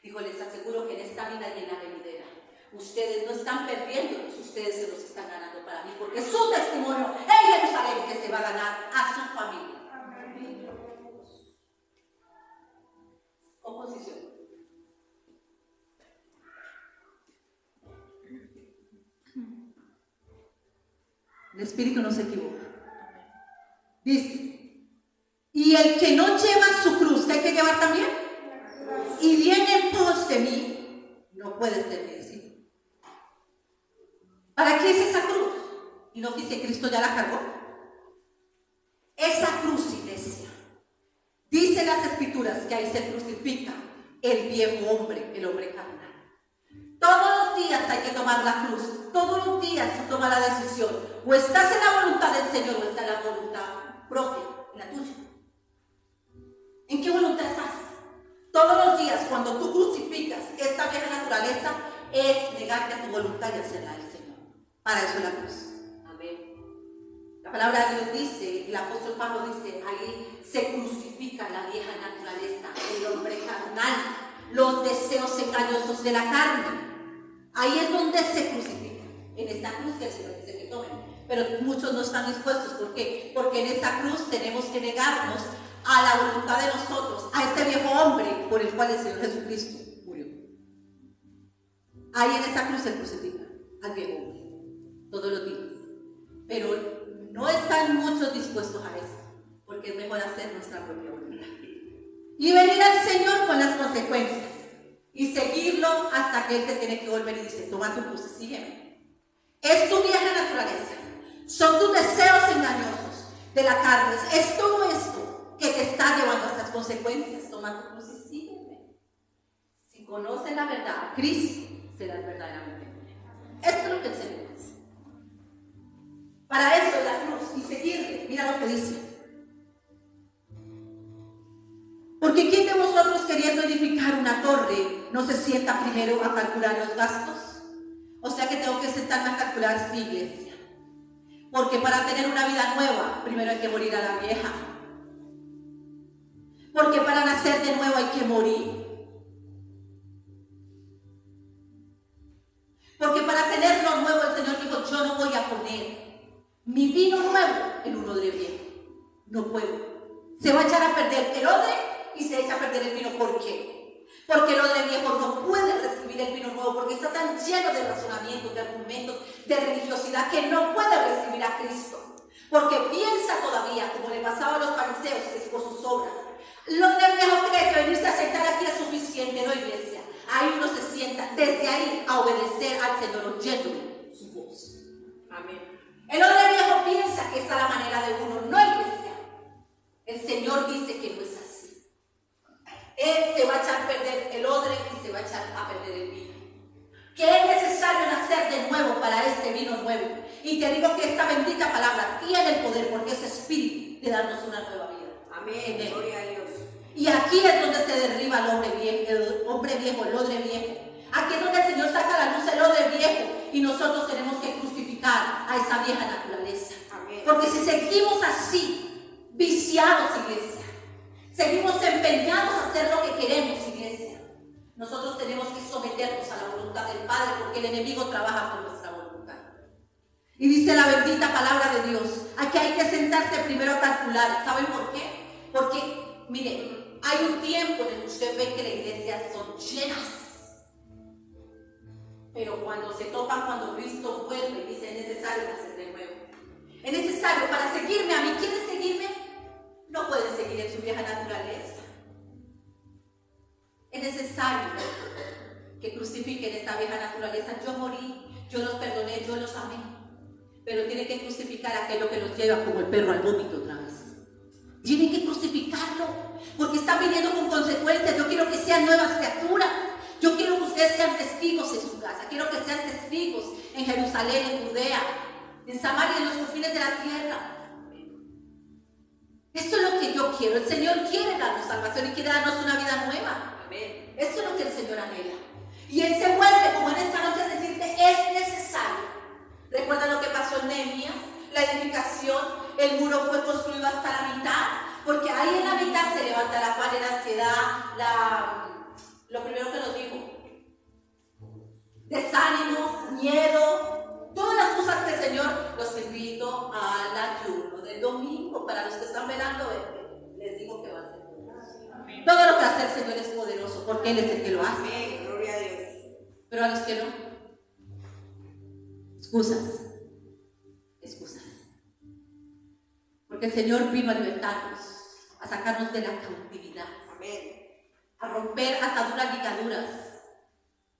Dijo, les aseguro que en esta vida y en la venidera, ustedes no están perdiéndolos, ustedes se los están ganando para mí, porque su testimonio en Jerusalén que se va a ganar a su familia. Oposición. El Espíritu no se equivoca. Dice, y el que no lleva su cruz, ¿qué hay que llevar también? Y viene en pos de mí, no puede ser mi discípulo. ¿Para qué es esa cruz? ¿Y no dice Cristo ya la cargó? Esa cruz, iglesia, dice las Escrituras que ahí se crucifica el viejo hombre, el hombre carnal. Todos los días hay que tomar la cruz, todos los días se toma la decisión. O estás en la voluntad del Señor o estás en la voluntad propia, en la tuya. ¿En qué voluntad estás? Todos los días, cuando tú crucificas esta vieja naturaleza, es negarte a tu voluntad y hacerla del Señor. Para eso es la cruz. Amén. La palabra de Dios dice, el apóstol Pablo dice, ahí se crucifica la vieja naturaleza, el hombre carnal, los deseos engañosos de la carne. Ahí es donde se crucifica. En esta cruz que el Señor dice que tomen. Pero muchos no están dispuestos. ¿Por qué? Porque en esta cruz tenemos que negarnos a la voluntad de nosotros, a este viejo hombre por el cual el Señor Jesucristo murió. Ahí en esta cruz se crucifica al viejo hombre todos los días. Pero no están muchos dispuestos a eso, porque es mejor hacer nuestra propia voluntad y venir al Señor con las consecuencias y seguirlo hasta que Él se tiene que volver y dice, toma tu cruz y sígueme. Es tu vieja naturaleza, son tus deseos engañosos de la carne, es todo esto que te está llevando a estas consecuencias. Toma tu cruz y sígueme. Si conoces la verdad, Cristo serás verdaderamente libre. Esto es lo que el Señor dice. Para eso es la cruz y seguirle. Mira lo que dice. Porque ¿quién de vosotros queriendo edificar una torre no se sienta primero a calcular los gastos? O sea que tengo que sentarme a calcular, sí, iglesia. Porque para tener una vida nueva, primero hay que morir a la vieja. Porque para nacer de nuevo hay que morir. Porque para tener lo nuevo, el Señor dijo, yo no voy a poner mi vino nuevo en un odre viejo. No puedo. Se va a echar a perder el odre y se echa a perder el vino. ¿Por qué? Porque el odre viejo no puede recibir el vino nuevo, porque está tan lleno de razonamientos, de argumentos, de religiosidad, que no puede recibir a Cristo. Porque piensa todavía, como le pasaba a los fariseos, que es por sus obras. El odre viejo cree que venirse a sentar aquí es suficiente, no, iglesia. Ahí uno se sienta desde ahí a obedecer al Señor, oyendo su voz. Amén. El odre viejo piensa que esa es la manera de uno, no, iglesia. El Señor dice que no es así. Él se va a echar a perder el odre y se va a echar a perder el vino. Que es necesario nacer de nuevo para este vino nuevo. Y te digo que esta bendita palabra tiene el poder, porque es espíritu de darnos una nueva vida. Amén. Gloria a Dios. Y aquí es donde se derriba el hombre viejo, el odre viejo. Aquí es donde el Señor saca a la luz el odre viejo y nosotros tenemos que crucificar a esa vieja naturaleza. Amén. Porque si seguimos así, viciados, iglesia, seguimos empeñados a hacer lo que queremos, iglesia, nosotros tenemos que someternos a la voluntad del Padre, porque el enemigo trabaja con nuestra voluntad. Y dice la bendita palabra de Dios, aquí hay que sentarse primero a calcular. ¿Saben por qué? Porque, miren, hay un tiempo en el que usted ve que las iglesias son llenas, pero cuando se topan, cuando Cristo vuelve, dice, es necesario nacer de nuevo. Es necesario para seguirme a mí. ¿Quieren seguirme? No pueden seguir en su vieja naturaleza. Es necesario que crucifiquen esta vieja naturaleza. Yo morí, yo los perdoné, yo los amé, pero tienen que crucificar aquello que los lleva como el perro al vómito otra vez. Tienen que crucificarlo, porque están viniendo con consecuencias. Yo quiero que sean nuevas criaturas. Yo quiero que ustedes sean testigos en su casa. Quiero que sean testigos en Jerusalén, en Judea, en Samaria, en los confines de la tierra. Esto es lo que yo quiero. El Señor quiere darnos salvación y quiere darnos una vida nueva. Amén. Esto es lo que el Señor anhela. Y Él se vuelve, como en esta noche, a decirte, es necesario. ¿Recuerda lo que pasó en Nehemías? La edificación, el muro fue construido hasta la mitad, porque ahí en la mitad se levanta la cual la ansiedad, lo primero que nos dijo, desánimo, miedo, todas las cosas que el Señor. Los invito al ayuno del domingo. Para los que están velando, les digo que va a ser poderoso. Todo lo que hace el Señor es poderoso, porque Él es el que lo hace. Amén. Gloria a Dios. Pero a los que no, excusas. Porque el Señor vino a libertarnos, a sacarnos de la cautividad. Amén. A romper ataduras, ligaduras.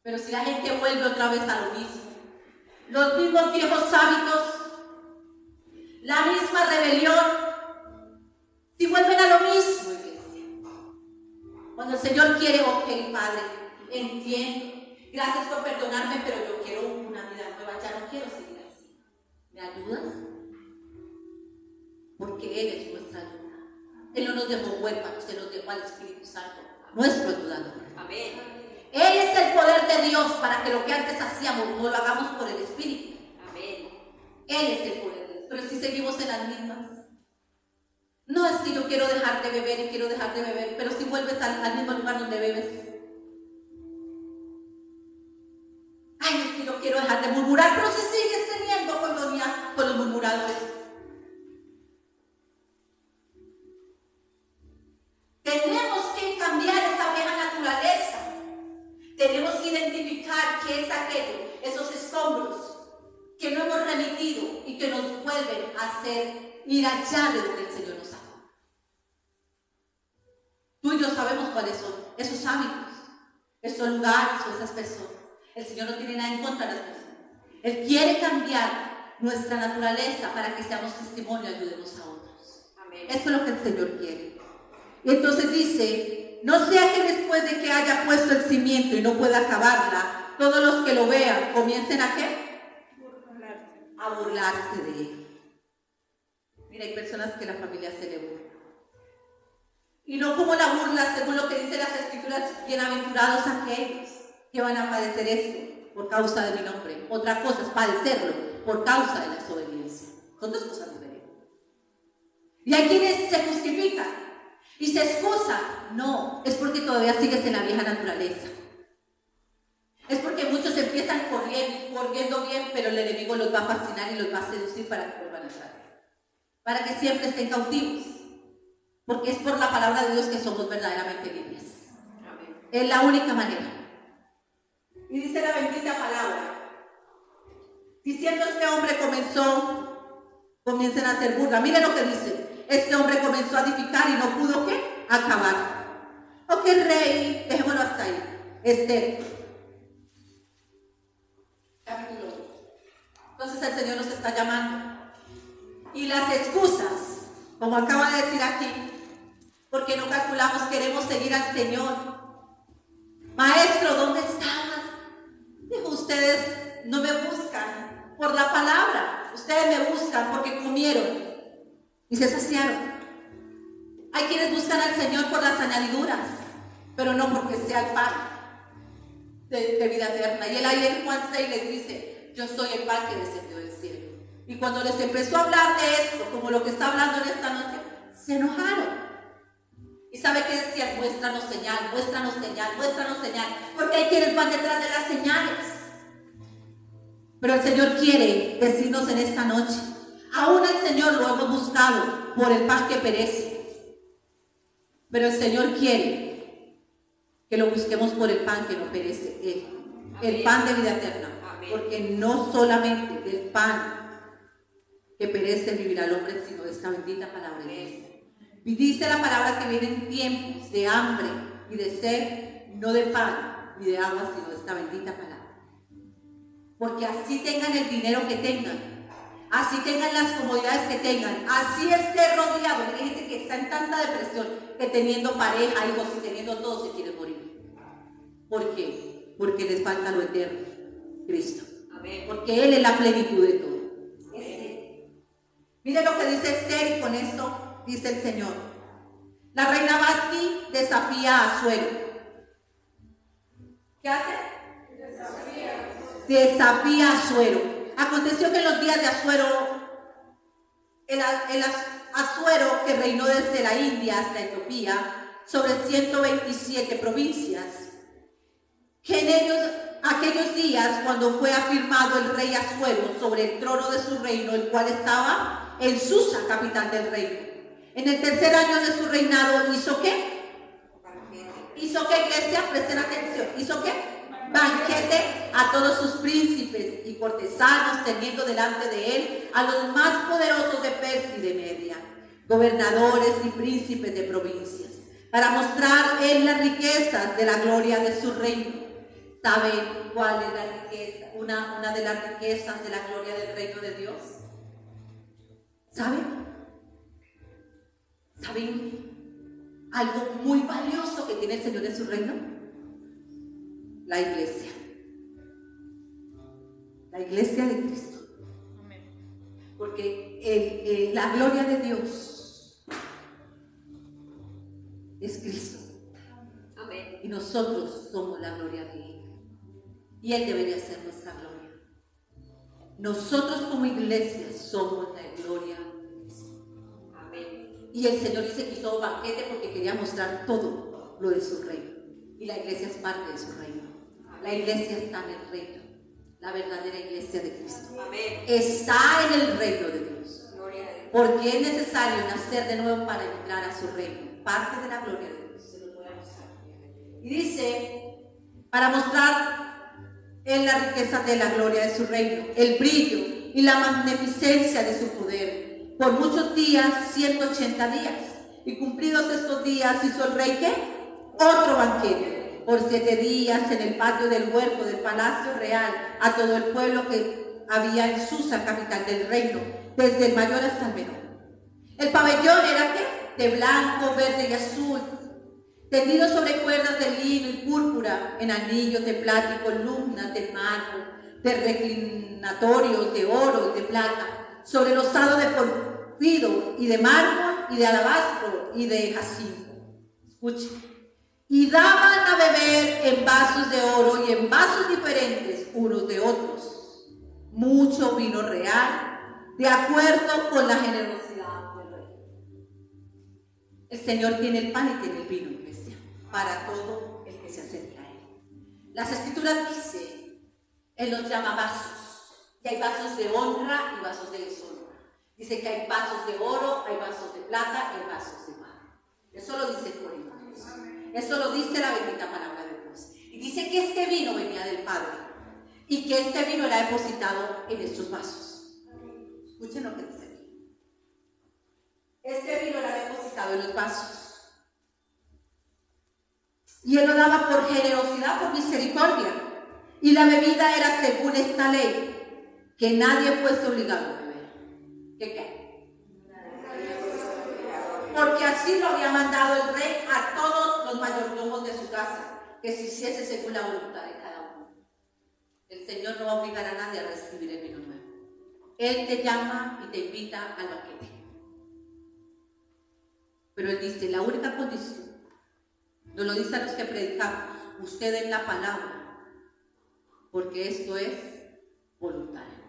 Pero si la gente vuelve otra vez a lo mismo, los mismos viejos hábitos, la misma rebelión, si vuelven a lo mismo, iglesia. Cuando el Señor quiere, ok, Padre, entiendo, gracias por perdonarme, pero yo quiero una vida nueva, ya no quiero seguir así. ¿Me ayudas? Porque Él es nuestra ayuda. Él no nos dejó huérfanos, Él nos dejó al Espíritu Santo, nuestro ayudador. Amén. Él es el poder de Dios para que lo que antes hacíamos no lo hagamos por el Espíritu. Amén. Él es el poder de Dios. Pero si seguimos en las mismas, no es que yo quiero dejar de beber y quiero dejar de beber, pero si vuelves al mismo lugar donde bebes. Ay, es que yo quiero dejar de murmurar, pero si sigues teniendo coinonía con los murmuradores. Tenemos que cambiar esa vieja naturaleza. Tenemos que identificar qué es aquello, esos escombros que no hemos remitido y que nos vuelven a hacer ir allá de donde el Señor nos sacó. Tú y yo sabemos cuáles son esos hábitos, esos lugares o esas personas. El Señor no tiene nada en contra de las personas. Él quiere cambiar nuestra naturaleza para que seamos testimonio y ayudemos a otros. Amén. Eso es lo que el Señor quiere. Y entonces dice, no sea que después de que haya puesto el cimiento y no pueda acabarla, todos los que lo vean comiencen ¿a qué? A burlarse de él. Mira, hay personas que la familia se le burla. Y no como la burla, según lo que dicen las Escrituras, bienaventurados aquellos que van a padecer esto por causa de mi nombre. Otra cosa es padecerlo por causa de la desobediencia. Son dos cosas diferentes. Y hay quienes se justifican y se excusan. No, es porque todavía sigues en la vieja naturaleza. Es porque muchos empiezan corriendo bien, pero el enemigo los va a fascinar y los va a seducir para que vuelvan atrás. Para que siempre estén cautivos. Porque es por la palabra de Dios que somos verdaderamente libres. Es la única manera. Y dice la bendita palabra. Diciendo este hombre comiencen a hacer burla. Miren lo que dice. Este hombre comenzó a edificar y no pudo ¿qué? Acabar. Ok, rey, dejémoslo hasta ahí. Capítulo 1. Entonces el Señor nos está llamando. Y las excusas, como acaba de decir aquí, porque no calculamos, queremos seguir al Señor. Maestro, ¿dónde estabas? Dijo, ustedes no me buscan por la palabra, ustedes me buscan porque comieron y se saciaron. Hay quienes buscan al Señor por las añadiduras, pero no porque sea el pan de vida eterna. Y él ahí en Juan 6 les dice, yo soy el pan que descendió del cielo. Y cuando les empezó a hablar de esto, como lo que está hablando en esta noche, se enojaron. ¿Y sabe qué decían? Muéstranos señal, muéstranos señal, muéstranos señal. Porque hay quienes van detrás de las señales. Pero el Señor quiere decirnos en esta noche, aún el Señor lo hemos buscado por el pan que perece. Pero el Señor quiere que lo busquemos por el pan que no perece, el pan de vida eterna. Porque no solamente del pan que perece vivirá el hombre, sino de esta bendita palabra de Dios. Y dice la palabra que vienen tiempos de hambre y de sed, no de pan ni de agua, sino de esta bendita palabra. Porque así tengan el dinero que tengan, así tengan las comodidades que tengan, así esté rodeado. Hay gente que está en tanta depresión que teniendo pareja, hijos y teniendo todo se quiere morir. ¿Por qué? porque les falta lo eterno, Cristo. Amén. Porque Él es la plenitud de todo. Mire lo que dice Esther, y con esto dice el Señor. La reina Vasti desafía a Asuero. ¿Qué hace? Desafía a Asuero. Aconteció que en los días de Asuero, el Asuero que reinó desde la India hasta Etiopía, sobre 127 provincias, que en aquellos días, cuando fue afirmado el rey Asuero sobre el trono de su reino, el cual estaba en Susa, capital del reino, en el tercer año de su reinado, ¿hizo qué? ¿Hizo qué, iglesia? Presten atención. ¿Hizo qué? Banquete a todos sus príncipes y cortesanos, teniendo delante de él a los más poderosos de Persia y de Media, gobernadores y príncipes de provincias, para mostrar él las riquezas de la gloria de su reino. ¿Saben cuál es la riqueza? Una de las riquezas de la gloria del reino de Dios. ¿Saben? ¿Saben algo muy valioso que tiene el Señor en su reino? La iglesia. La iglesia de Cristo. Porque la gloria de Dios es Cristo. Amén. Y nosotros somos la gloria de Él. Y Él debería ser nuestra gloria. Nosotros como iglesia somos la gloria de Cristo. Amén. Y el Señor dice que hizo banquete porque quería mostrar todo lo de su reino. Y la iglesia es parte de su reino. La iglesia está en el reino. La verdadera iglesia de Cristo. Amén. Está en el reino de Dios. Gloria a Dios. Porque es necesario nacer de nuevo para entrar a su reino. Parte de la gloria de Dios. Se los voy a mostrar. Y dice, para mostrar en la riqueza de la gloria de su reino, el brillo y la magnificencia de su poder, por muchos días, 180 días, y cumplidos estos días hizo el rey ¿qué? Otro banquete, por 7 días en el patio del huerto del palacio real, a todo el pueblo que había en Susa, capital del reino, desde el mayor hasta el menor. El pabellón era ¿qué? De blanco, verde y azul, tendido sobre cuerdas de lino y púrpura, en anillos de plata y columnas de mármol, de reclinatorios de oro y de plata, sobre losado de porfido y de mármol y de alabastro y de jacinto. Escuchen. Y daban a beber en vasos de oro y en vasos diferentes unos de otros, mucho vino real, de acuerdo con la generosidad del rey. El Señor tiene el pan y tiene el vino, iglesia, para todo el que se acerca a Él. Las Escrituras dicen, Él los llama vasos, y hay vasos de honra y vasos de deshonra. Dice que hay vasos de oro, hay vasos de plata y hay vasos de mar. Eso lo dice el Corintios. Eso lo dice la bendita palabra de Dios. Y dice que este vino venía del Padre y que este vino era depositado en estos vasos. Escuchen lo que dice aquí. Este vino era depositado en los vasos. Y Él lo daba por generosidad, por misericordia. Y la bebida era según esta ley, que nadie fuese obligado a beber. ¿Qué? Porque así lo había mandado el rey a todos los mayordomos de su casa, que se hiciese según la voluntad de cada uno. El Señor no va a obligar a nadie a recibir el vino nuevo. Él te llama y te invita al banquete. Pero Él dice, la única condición, nos lo dice a los que predicamos, ustedes la palabra, porque esto es voluntario.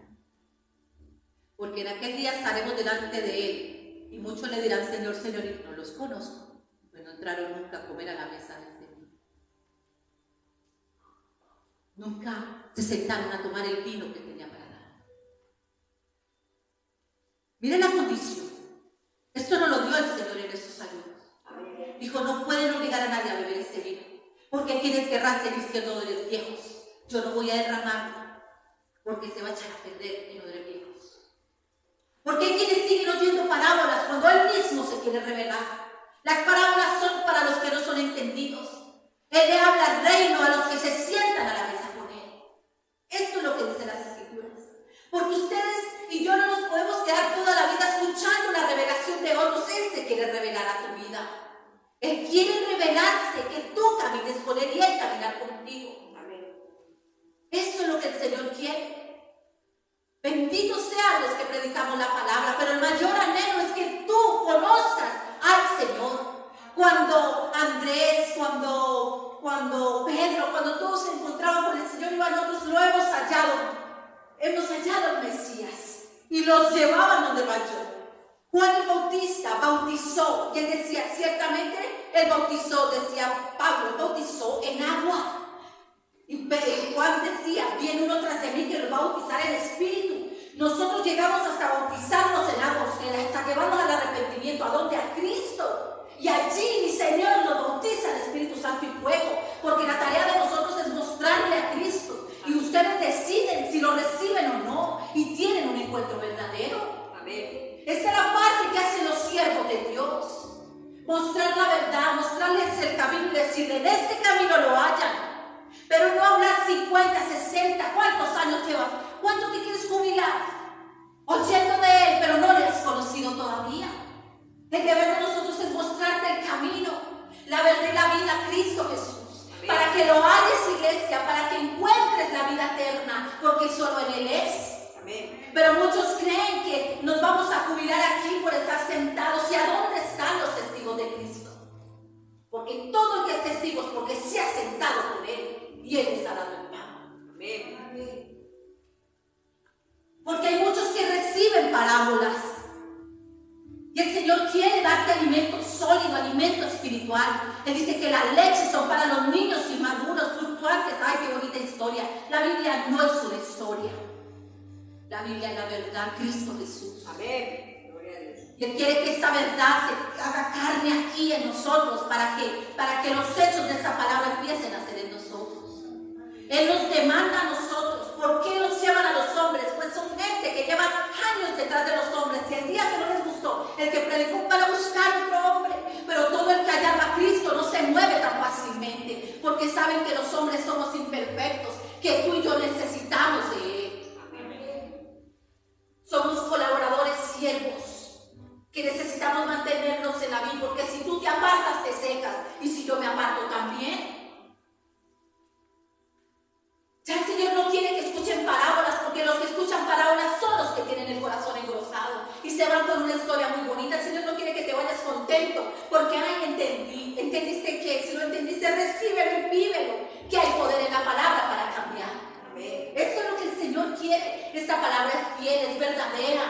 Porque en aquel día estaremos delante de Él. Y muchos le dirán, Señor, Señor, y no los conozco, pues no entraron nunca a comer a la mesa del Señor. Nunca se sentaron a tomar el vino que tenía para dar. Miren la condición. Esto no lo dio el Señor en estos años. Dijo, no pueden obligar a nadie a beber ese vino, porque quienes querrán seguir siendo odres viejos. Yo no voy a derramarlo, porque se va a echar a perder en odres viejos. Porque hay quienes siguen oyendo parábolas cuando Él mismo se quiere revelar. Las parábolas son para los que no son entendidos. Él le habla al reino a los que se sientan a la mesa con Él. Esto es lo que dicen las Escrituras. Porque ustedes y yo no nos podemos quedar toda la vida escuchando la revelación de otros. Él se quiere revelar a tu vida. Él quiere revelarse, que tú camines con Él y Él caminar contigo. Amén. estar los que predicamos la palabra, pero el mayor anhelo es que tú conozcas al Señor. Cuando Andrés, cuando Pedro, cuando todos se encontraban con el Señor, nosotros lo hemos hallado al Mesías y los llevaban donde va yo. Juan el Bautista bautizó y él decía, ciertamente él bautizó, decía Pablo, bautizó en agua. Y Juan decía, viene uno tras de mí que los va a bautizar en espíritu. Nosotros llegamos hasta bautizarnos en agua, hasta llevarnos al arrepentimiento. ¿A dónde? A Cristo. Y allí mi Señor nos bautiza en Espíritu Santo y fuego, porque la tarea de nosotros es mostrarle a Cristo. Y ustedes deciden si lo reciben o no, y tienen un encuentro verdadero. Amén. Esa es la parte que hacen los siervos de Dios. Mostrar la verdad, mostrarles el camino y decirle, en este camino lo hallan. Pero no hablar 50, 60, ¿cuántos años llevas? ¿Cuánto te quieres jubilar? Oyendo de Él, pero no le has conocido todavía. El deber de nosotros es mostrarte el camino, la verdad y la vida, Cristo Jesús. Amén. Para que lo halles, iglesia, para que encuentres la vida eterna, porque solo en Él es. Amén. Pero muchos creen que nos vamos a jubilar aquí por estar sentados. ¿Y a dónde están los testigos de Cristo? Porque todo el que es testigo es porque se ha sentado con Él y Él está dando el pan. Amén. Porque hay muchos que reciben parábolas. Y el Señor quiere darte alimento sólido, alimento espiritual. Él dice que las leches son para los niños inmaduros, fluctuantes. ¡Ay, qué bonita historia! La Biblia no es una historia. La Biblia es la verdad, Cristo Jesús. Amén. Gloria a Dios. Y Él quiere que esta verdad se haga carne aquí en nosotros para que los hechos de esta palabra empiecen a ser en nosotros. Él nos demanda a nosotros. ¿Por qué nos llevan a los hombres? Pues son gente que lleva años detrás de los hombres. Y el día que no les gustó, el que predicó para buscar otro hombre. Pero todo el que hallaba a Cristo no se mueve tan fácilmente. Porque saben que los hombres somos imperfectos. Que tú y yo necesitamos de Él. Somos colaboradores siervos. Que necesitamos mantenernos en la vida. Porque si tú te apartas, te secas. Y si yo me aparto también. Ya el Señor no quiere que escuchen parábolas, porque los que escuchan parábolas son los que tienen el corazón engrosado y se van con una historia muy bonita. El Señor no quiere que te vayas contento, porque entendiste que, si lo entendiste, recíbelo y vívelo, que hay poder en la palabra para cambiar. Amén. Esto es lo que el Señor quiere. Esta palabra es fiel, es verdadera,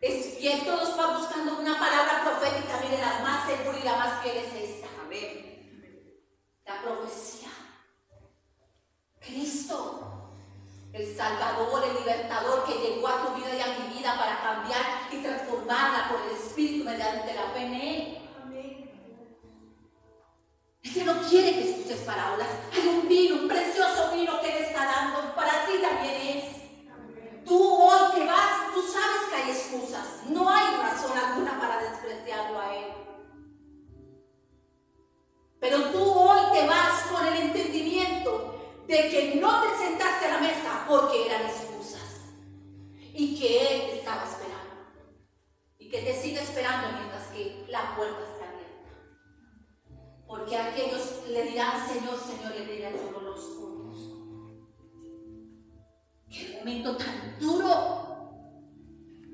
es fiel. Todos van buscando una palabra profética. Mire, la más segura y la más fiel es esta. Amén. La profecía. Cristo, el Salvador, el Libertador que llegó a tu vida y a mi vida para cambiar y transformarla por el Espíritu mediante la fe en Él. Él no quiere que escuches parábolas. Hay un vino, un precioso vino que Él está dando. Para ti también es. Tú hoy te vas, tú sabes que hay excusas. No hay razón alguna para despreciarlo a Él. Pero tú hoy te vas con el entendimiento de que no te sentaste a la mesa porque eran excusas y que Él te estaba esperando y que te sigue esperando mientras que la puerta está abierta, porque aquellos le dirán Señor, Señor, y Él dirá yo no los conozco. Qué momento tan duro.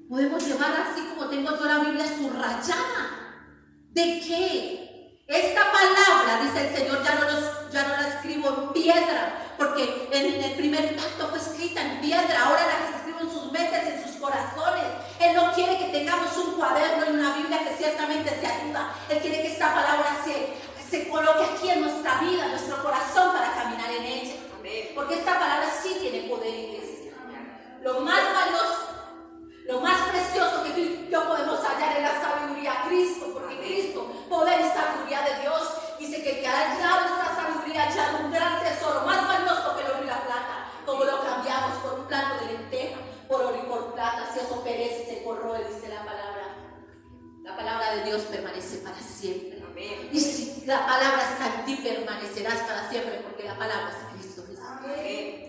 Podemos llevar así como tengo yo la Biblia subrayada. ¿De qué? Esta palabra, dice el Señor, ya no la escribo en piedra, porque en el primer pacto fue escrita en piedra, ahora las escribo en sus mentes, en sus corazones. Él no quiere que tengamos un cuaderno y una Biblia que ciertamente te ayuda. Él quiere que esta palabra se coloque aquí en nuestra vida, en nuestro corazón, para caminar en ella. Amén. Porque esta palabra sí tiene poder, iglesia. Lo más valioso, lo más precioso que tú y yo podemos hallar en la sabiduría, Cristo, porque Cristo, poder y sabiduría de Dios, dice que el que ha hallado esta sabiduría ha hallado un gran tesoro, más valioso que el oro y la plata, como lo cambiamos por un plato de lenteja, por oro y por plata, si eso perece, se corroe, dice la palabra. La palabra de Dios permanece para siempre. Amén. Y si la palabra está en ti, permanecerás para siempre, porque la palabra es Cristo Jesús. Amén.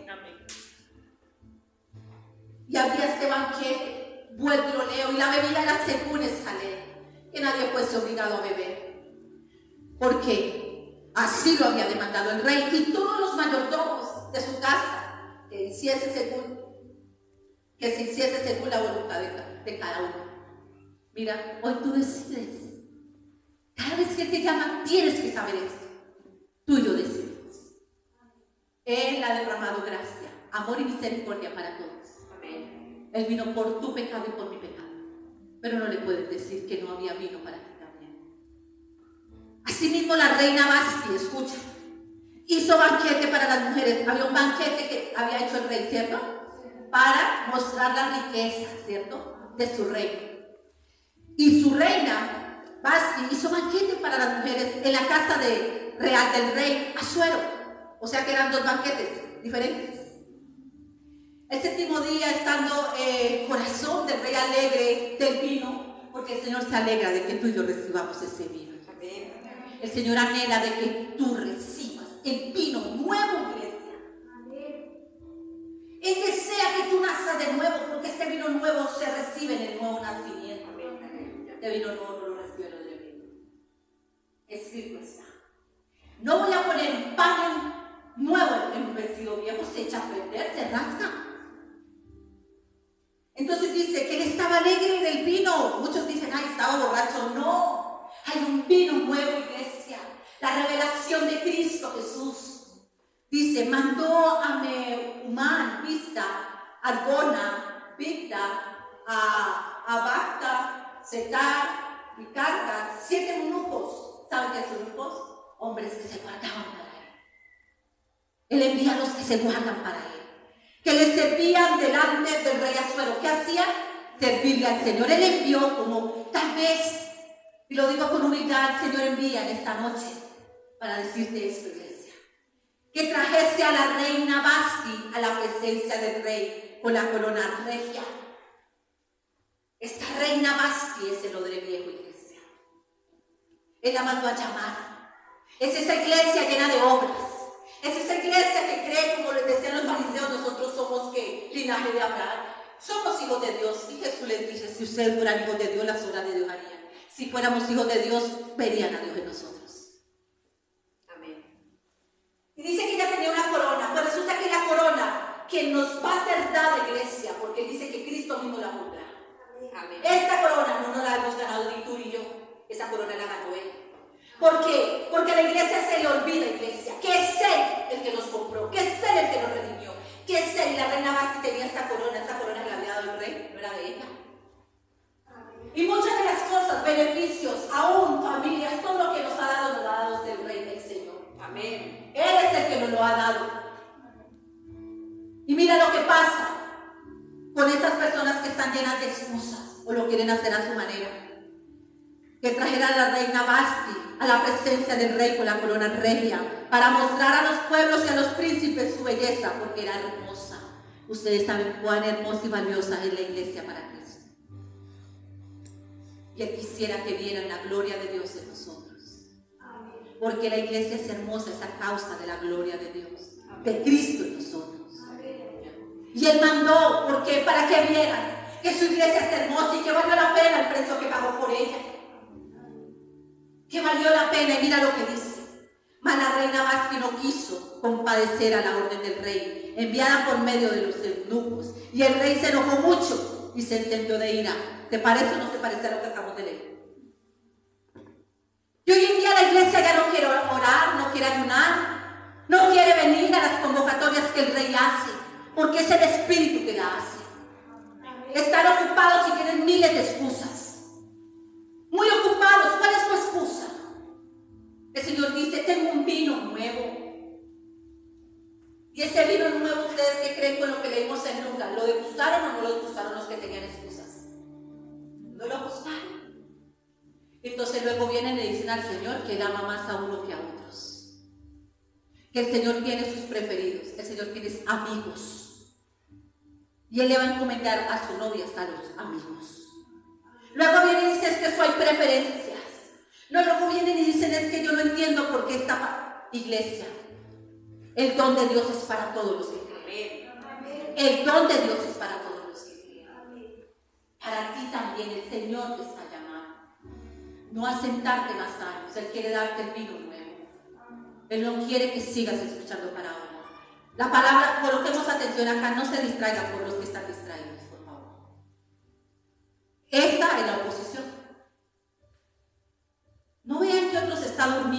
Y había este banquete, vuelvo y lo leo, y la bebida era según esta ley, que nadie fuese obligado a beber, porque así lo había demandado el rey, y todos los mayordomos de su casa, que hiciese según que se hiciese según la voluntad de cada uno. Mira, hoy tú decides. Cada vez que te llaman, tienes que saber esto. Tú y yo decidimos. Él ha derramado gracia, amor y misericordia para todos. Amén. Él vino por tu pecado y por mi pecado. Pero no le puedes decir que no había vino para ti también. Asimismo, la reina Vasti, escucha, hizo banquete para las mujeres. Había un banquete que había hecho el rey, ¿cierto? Para mostrar la riqueza, ¿cierto? De su reino. Y su reina Vasti hizo banquete para las mujeres en la casa real del rey Asuero. O sea que eran dos banquetes diferentes. El séptimo día, estando el corazón del rey alegre del vino, porque el Señor se alegra de que tú y yo recibamos ese vino. Amén. El Señor anhela de que tú recibas el vino nuevo, iglesia. Él desea que tú nazcas de nuevo, porque este vino nuevo se recibe en el nuevo nacimiento. Este vino nuevo no lo recibe el odre viejo. Escrito está. No voy a poner un pan nuevo en un vestido viejo, se echa a perder, se rasga. Entonces dice que él estaba alegre del vino. Muchos dicen, ay, estaba borracho. No, hay un vino nuevo, iglesia. La revelación de Cristo Jesús. Dice, mandó a Mehumán, Bizta, Arbona, Bigta, a Bacta, Setar y Cartas, 7 eunucos. ¿Saben qué son eunucos? Hombres que se guardaban para él. Él envía a los que se guardan para él, que le servían delante del rey Asuero. ¿Qué hacían? Servirle al Señor. Él envió como tal vez, y lo digo con humildad, el Señor envía en esta noche para decirte esto, iglesia, que trajese a la reina Vasti a la presencia del rey con la corona regia. Esta reina Vasti es el odre viejo, iglesia. Él la mandó a llamar. Es esa iglesia llena de obras. Es esa iglesia que cree, como les decían los fariseos, nosotros somos ¿qué? Linaje de Abraham. Somos hijos de Dios. Y Jesús les dice, si ustedes fueran hijos de Dios, las obras de Dios harían. Si fuéramos hijos de Dios, verían a Dios en nosotros. Amén. Y dice que ella tenía una corona. Pues resulta que la corona que nos va a ser dada, iglesia, porque dice que Cristo mismo la pondrá. Amén. Esta corona no nos la hemos ganado ni tú ni yo. Esa corona la ganó Él. ¿Por qué? Porque a la iglesia se le olvida, iglesia, que es Él el que nos compró, que es Él el que nos redimió, que es Él. Y la reina Vasti tenía esta corona la había dado el rey, no era de ella. Y muchas de las cosas, beneficios, aún familias, todo lo que nos ha dado el rey del Señor. Amén. Él es el que nos lo ha dado. Y mira lo que pasa con estas personas que están llenas de excusas o lo quieren hacer a su manera. Que trajera a la reina Vasti a la presencia del rey con la corona regia para mostrar a los pueblos y a los príncipes su belleza, porque era hermosa. Ustedes saben cuán hermosa y valiosa es la iglesia para Cristo. Y Él quisiera que vieran la gloria de Dios en nosotros. Porque la iglesia es hermosa, es a causa de la gloria de Dios, de Cristo en nosotros. Y Él mandó, porque para que vieran que su iglesia es hermosa y que valió la pena el precio que pagó por ella. Que valió la pena, y mira lo que dice. Mas la reina Vasti no quiso compadecer a la orden del rey, enviada por medio de los eunucos. Y el rey se enojó mucho y se encendió de ira. ¿Te parece o no te parece a lo que acabamos de leer? Y hoy en día la iglesia ya no quiere orar, no quiere ayunar, no quiere venir a las convocatorias que el rey hace, porque es el Espíritu que la hace. Están ocupados y tienen miles de excusas. Muy ocupados. ¿Cuál es tu excusa? El Señor dice, tengo un vino nuevo. Y ese vino nuevo, ¿ustedes qué creen con lo que leímos en Lucas? ¿Lo degustaron o no lo degustaron los que tenían excusas? No lo gustaron. Entonces luego vienen y le dicen al Señor que Él ama más a uno que a otros. Que el Señor tiene sus preferidos. El Señor tiene amigos. Y Él le va a encomendar a su novia hasta los amigos. Luego vienen y dicen que eso hay preferencias. No, luego vienen y dicen es que yo no entiendo por qué esta iglesia. El don de Dios es para todos los que creen. El don de Dios es para todos los que creen. Para ti también el Señor te está llamando. No a sentarte más años. Él quiere darte el vino nuevo. Él no quiere que sigas escuchando para ahora. La palabra, coloquemos atención acá, no se distraigan por los que están distraídos.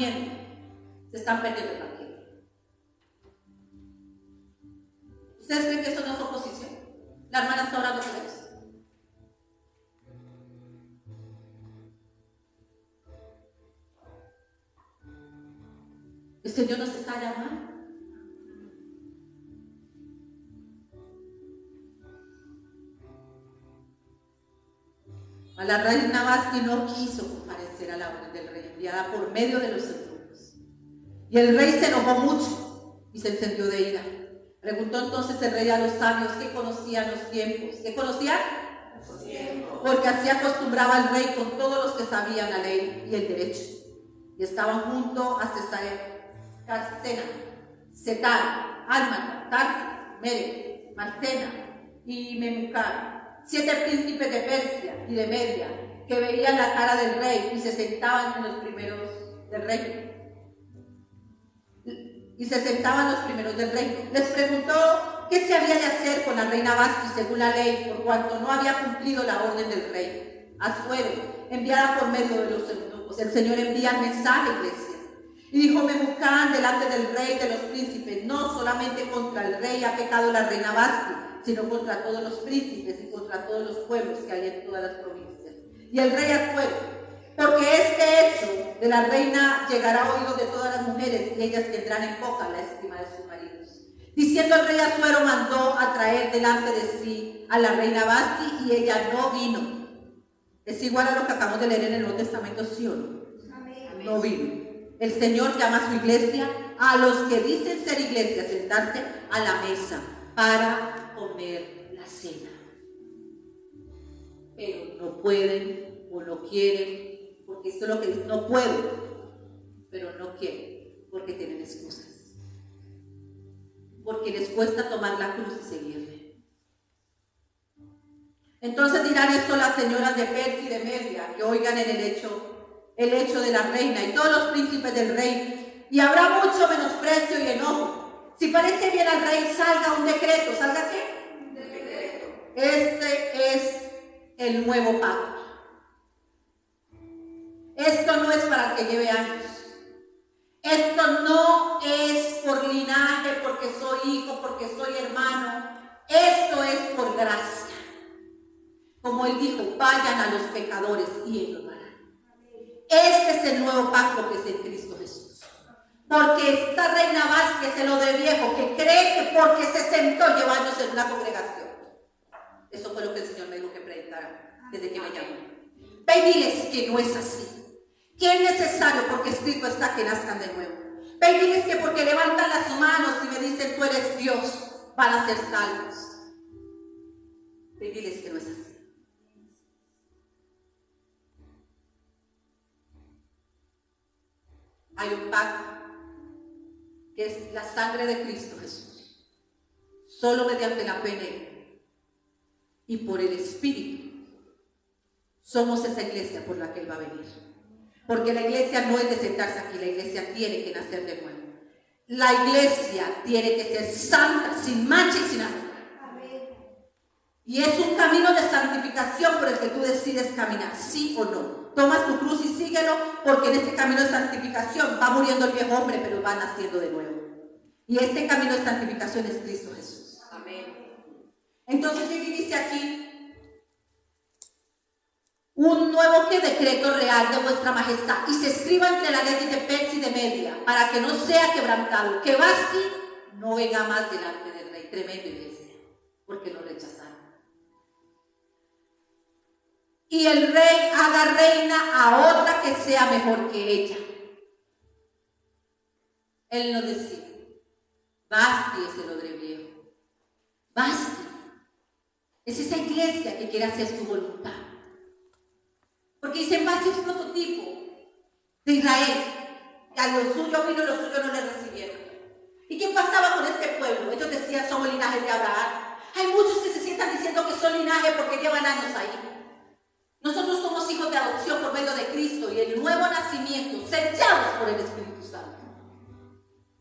viniendo, se están perdiendo el banquete. ¿Ustedes creen que eso no es oposición? La hermana está orando por eso. El Señor nos está llamando. A la reina Vasti no quiso comparecer a la orden del rey enviada por medio de los eunucos. Y el rey se enojó mucho y se encendió de ira. Preguntó entonces el rey a los sabios que conocían los tiempos. ¿Qué conocían? Los tiempos. Porque así acostumbraba el rey con todos los que sabían la ley y el derecho. Y estaban junto a Carsena, Setar, Almata, Tarsi, Mere, Marcena y Memucar, 7 príncipes de Persia y de Media, que veían la cara del rey y se sentaban en los primeros del reino. Les preguntó qué se había de hacer con la reina Vasti según la ley, por cuanto no había cumplido la orden del rey Asuero, enviada por medio de los eunucos. El Señor envía el mensaje, iglesia. Y dijo Memucán delante del rey de los príncipes: no solamente contra el rey ha pecado la reina Vasti, sino contra todos los príncipes y contra todos los pueblos que hay en todas las provincias. Y el rey Asuero: porque este hecho de la reina llegará a oídos de todas las mujeres, y ellas tendrán en poca la estima de sus maridos. Diciendo el rey Asuero, mandó a traer delante de sí a la reina Vasti, y ella no vino. Es igual a lo que acabamos de leer en el Nuevo Testamento, ¿sí o no? Amén. No vino. El Señor llama a su iglesia, a los que dicen ser iglesia, a sentarse a la mesa para comer la cena. Pero no pueden o no quieren, porque esto es lo que dicen: no puedo, pero no quieren, porque tienen excusas. Porque les cuesta tomar la cruz y seguirle. Entonces dirán esto las señoras de Persia y de Media, que oigan en el hecho de la reina y todos los príncipes del rey, y habrá mucho menosprecio y enojo. Si parece bien al rey, salga un decreto. ¿Salga qué? Un decreto. Este es el nuevo pacto. Esto no es para que lleve años. Esto no es por linaje, porque soy hijo, porque soy hermano. Esto es por gracia. Como él dijo: vayan a los pecadores y ellos van. Este es el nuevo pacto que es en Cristo Jesús. Porque esta reina Vasti es lo de viejo, que cree que porque se sentó lleva años en una congregación. Eso fue lo que el Señor me dijo que predicara desde que me llamó. Ve y diles que no es así. Que es necesario, porque escrito está, que nazcan de nuevo. Ve y diles que porque levantan las manos y me dicen: tú eres Dios, van a ser salvos. Ve y diles que no es así. Hay un pacto que es la sangre de Cristo Jesús. Solo mediante la fe en Él y por el Espíritu somos esa iglesia por la que Él va a venir. Porque la iglesia no es de sentarse aquí, la iglesia tiene que nacer de nuevo. La iglesia tiene que ser santa, sin mancha y sin arruga. Y es un camino de santificación por el que tú decides caminar, sí o no. Tomas tu cruz y síguelo, porque en este camino de santificación va muriendo el viejo hombre, pero va naciendo de nuevo. Y este camino de santificación es Cristo Jesús. Amén. Entonces dice aquí: un nuevo decreto real de vuestra majestad, y se escriba entre la ley de Persia y de Media, para que no sea quebrantado, que Vasti no venga más delante del rey. Tremendo, iglesia, porque lo rechazaron. Y el rey haga reina a otra que sea mejor que ella. Él no decía: Vasti es el odre viejo. Vasti es esa iglesia que quiere hacer su voluntad. Porque dicen: Vasti es prototipo de Israel, que a lo suyo vino y los suyos no le recibieron. ¿Y qué pasaba con este pueblo? Ellos decían: somos linaje de Abraham. Hay muchos que se sientan diciendo que son linaje porque llevan años ahí. Nosotros somos hijos de adopción por medio de Cristo y el nuevo nacimiento, sellados por el Espíritu Santo.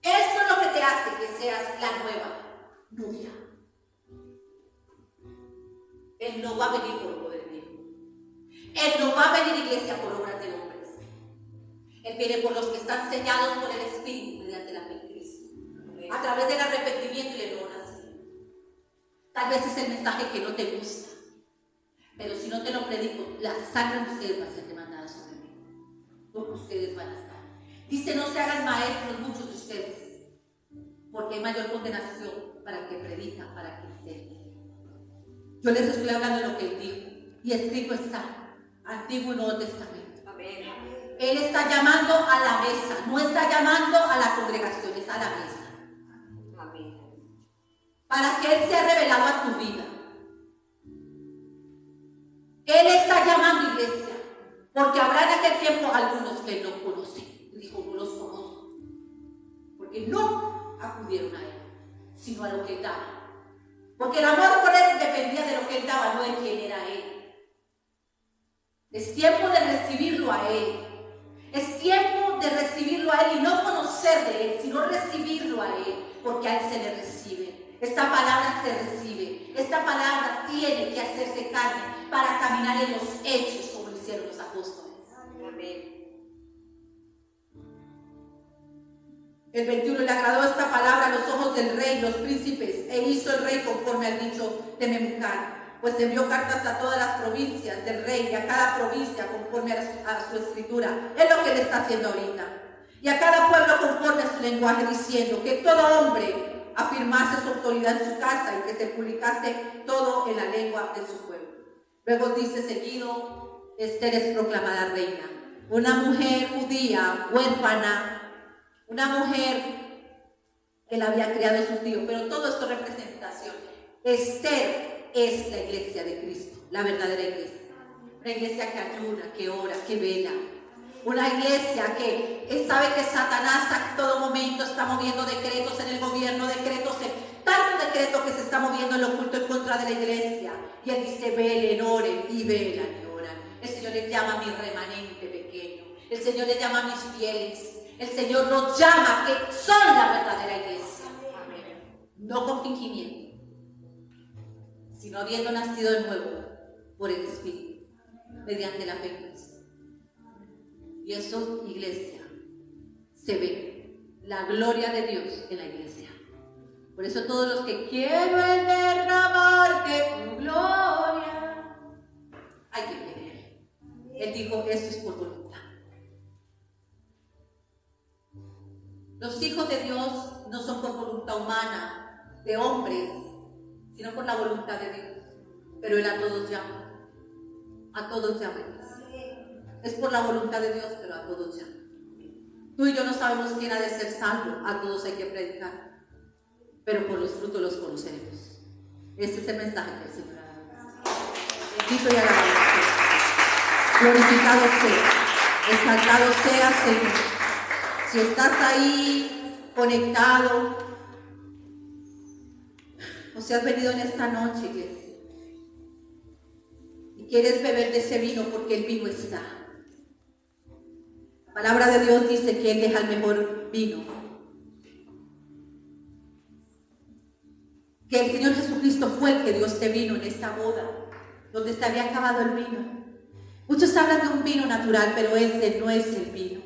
Esto es lo que te hace que seas la nueva novia. Él no va a venir por poder viejo. Él no va a venir, iglesia, por obras de hombres. Él viene por los que están sellados por el Espíritu mediante la fe en Cristo, a través del arrepentimiento y la nuevo nacimiento. Tal vez es el mensaje que no te gusta, pero si no te lo predico, la sangre de ustedes va a ser demandada sobre mí, porque ustedes van a estar. Dice, no se hagan maestros muchos de ustedes, porque hay mayor condenación para el que predica, para el que enseña. Yo les estoy hablando de lo que él dijo, y escrito está, Antiguo y Nuevo Testamento. Amén. Él está llamando a la mesa, no está llamando a la congregación, es a la mesa. Amén. Para que Él sea revelado a tu vida. Él está llamando, iglesia, porque habrá en aquel tiempo algunos que Él no conoce. Dijo, no los conozco, porque no acudieron a Él, sino a lo que Él daba. Porque el amor por Él dependía de lo que Él daba, no de quién era Él. Es tiempo de recibirlo a Él. Es tiempo de recibirlo a Él y no conocer de Él, sino recibirlo a Él, porque a Él se le recibe. Esta palabra se recibe. Esta palabra tiene que hacerse carne para caminar en los hechos como lo hicieron los apóstoles. Amén. El 21, le agradó esta palabra a los ojos del rey, los príncipes, e hizo el rey conforme al dicho de Memucán, pues envió cartas a todas las provincias del rey y a cada provincia conforme a su escritura. Es lo que él está haciendo ahorita. Y a cada pueblo conforme a su lenguaje, diciendo que todo hombre afirmase su autoridad en su casa y que se publicase todo en la lengua de su pueblo. Luego dice seguido, Esther es proclamada reina. Una mujer judía, huérfana, una mujer que la había criado su tío, pero todo esto es representación. Esther es la iglesia de Cristo, la verdadera iglesia. Una iglesia que ayuna, que ora, que vela. Una iglesia que sabe que Satanás a todo momento está moviendo decretos en el gobierno, decretos en tanto decreto que se está moviendo en lo oculto en contra de la iglesia. Y él dice, velen, oren y velan y oran. El Señor les llama a mi remanente pequeño. El Señor les llama a mis fieles. El Señor nos llama que son la verdadera iglesia. No con fingimiento, sino habiendo nacido de nuevo por el Espíritu, mediante la fe en Cristo. Y eso, iglesia, se ve la gloria de Dios en la iglesia. Por eso todos los que quiero el derramar de tu gloria, hay que querer. Él dijo, eso es por voluntad. Los hijos de Dios no son por voluntad humana, de hombres, sino por la voluntad de Dios. Pero Él a todos llama. A todos llama. Es por la voluntad de Dios, pero a todos llama. Tú y yo no sabemos quién ha de ser salvo. A todos hay que predicar. Pero por los frutos los conoceremos. Ese es el mensaje que el Señor ha dado. Bendito y alabado sea. Glorificado sea. Exaltado sea, Señor. Si estás ahí conectado, o si has venido en esta noche, iglesia, y quieres beber de ese vino porque el vino está. La palabra de Dios dice que Él deja el mejor vino. Que el Señor Jesucristo fue el que dio este vino en esta boda, donde se había acabado el vino. Muchos hablan de un vino natural, pero ese no es el vino.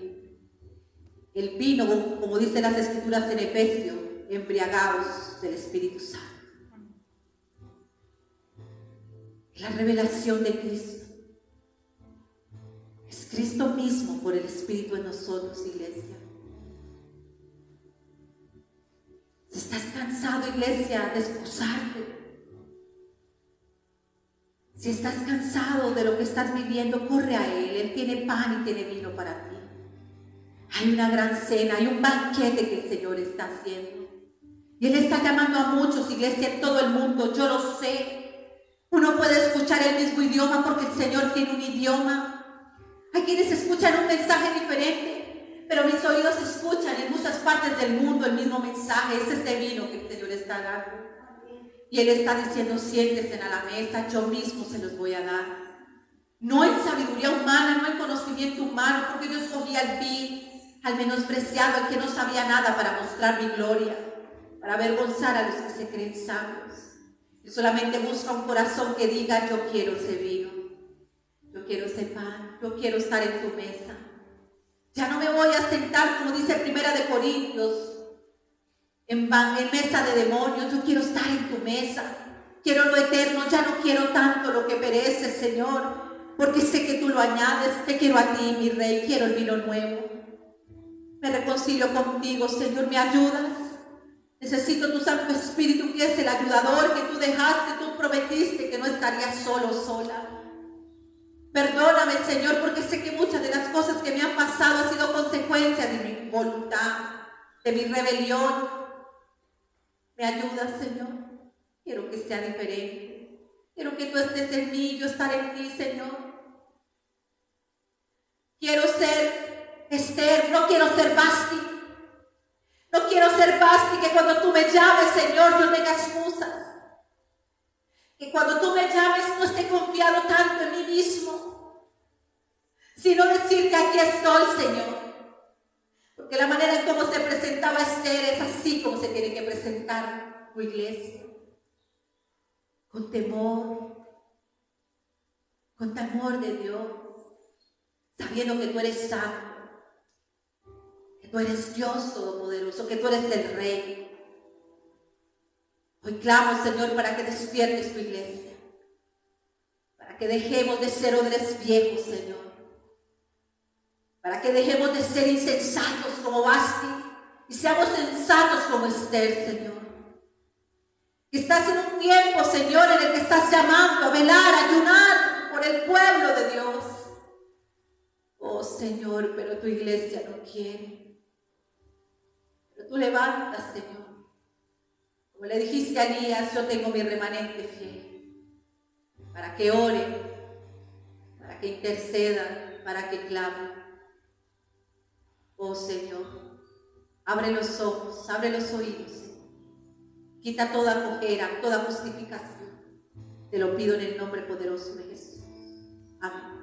El vino, como dicen las Escrituras en Efesios, embriagados del Espíritu Santo. La revelación de Cristo. Es Cristo mismo por el Espíritu en nosotros, iglesia. Si estás cansado, iglesia, de excusarte. Si estás cansado de lo que estás viviendo, corre a Él. Él tiene pan y tiene vino para ti. Hay una gran cena, hay un banquete que el Señor está haciendo. Y Él está llamando a muchos, iglesia, en todo el mundo. Yo lo sé. Uno puede escuchar el mismo idioma porque el Señor tiene un idioma. Hay quienes escuchan un mensaje diferente, pero mis oídos escuchan en muchas partes del mundo el mismo mensaje. Es este vino que el Señor está dando. Y Él está diciendo, siéntense a la mesa, yo mismo se los voy a dar. No en sabiduría humana, no en conocimiento humano, porque yo escogí al menospreciado, al que no sabía nada, para mostrar mi gloria, para avergonzar a los que se creen sabios. Él solamente busca un corazón que diga, yo quiero ese vino, yo quiero ese pan, yo quiero estar en tu mesa. Ya no me voy a sentar, como dice Primera de Corintios, en mesa de demonios. Yo quiero estar en tu mesa. Quiero lo eterno, ya no quiero tanto lo que perece, Señor, porque sé que tú lo añades. Te quiero a ti, mi Rey, quiero el vino nuevo. Me reconcilio contigo, Señor, ¿me ayudas? Necesito tu Santo Espíritu, que es el ayudador que tú dejaste, tú prometiste que no estaría solo, sola. Perdóname, Señor, porque sé que muchas de las cosas que me han pasado han sido consecuencia de mi voluntad, de mi rebelión. ¿Me ayudas, Señor? Quiero que sea diferente. Quiero que tú estés en mí y yo estar en ti, Señor. Quiero ser Esther, no quiero ser Basti. No quiero ser Basti, que cuando tú me llames, Señor, yo tenga excusas. Que cuando tú me llames no esté confiado tanto en mí mismo, sino decirte: aquí estoy, Señor. Porque la manera en cómo se presentaba Esther es así como se tiene que presentar tu iglesia. Con temor de Dios, sabiendo que tú eres santo, que tú eres Dios todopoderoso, que tú eres el Rey. Hoy clamo, Señor, para que despiertes tu iglesia, para que dejemos de ser odres viejos, Señor, para que dejemos de ser insensatos como Basti y seamos sensatos como Esther, Señor. Que estás en un tiempo, Señor, en el que estás llamando a velar, a ayunar por el pueblo de Dios. Oh, Señor, pero tu iglesia no quiere. Pero tú levantas, Señor. Como le dijiste a Elías: yo tengo mi remanente fiel, para que ore, para que interceda, para que clame. Oh, Señor, abre los ojos, abre los oídos, Señor. Quita toda cojera, toda justificación. Te lo pido en el nombre poderoso de Jesús. Amén.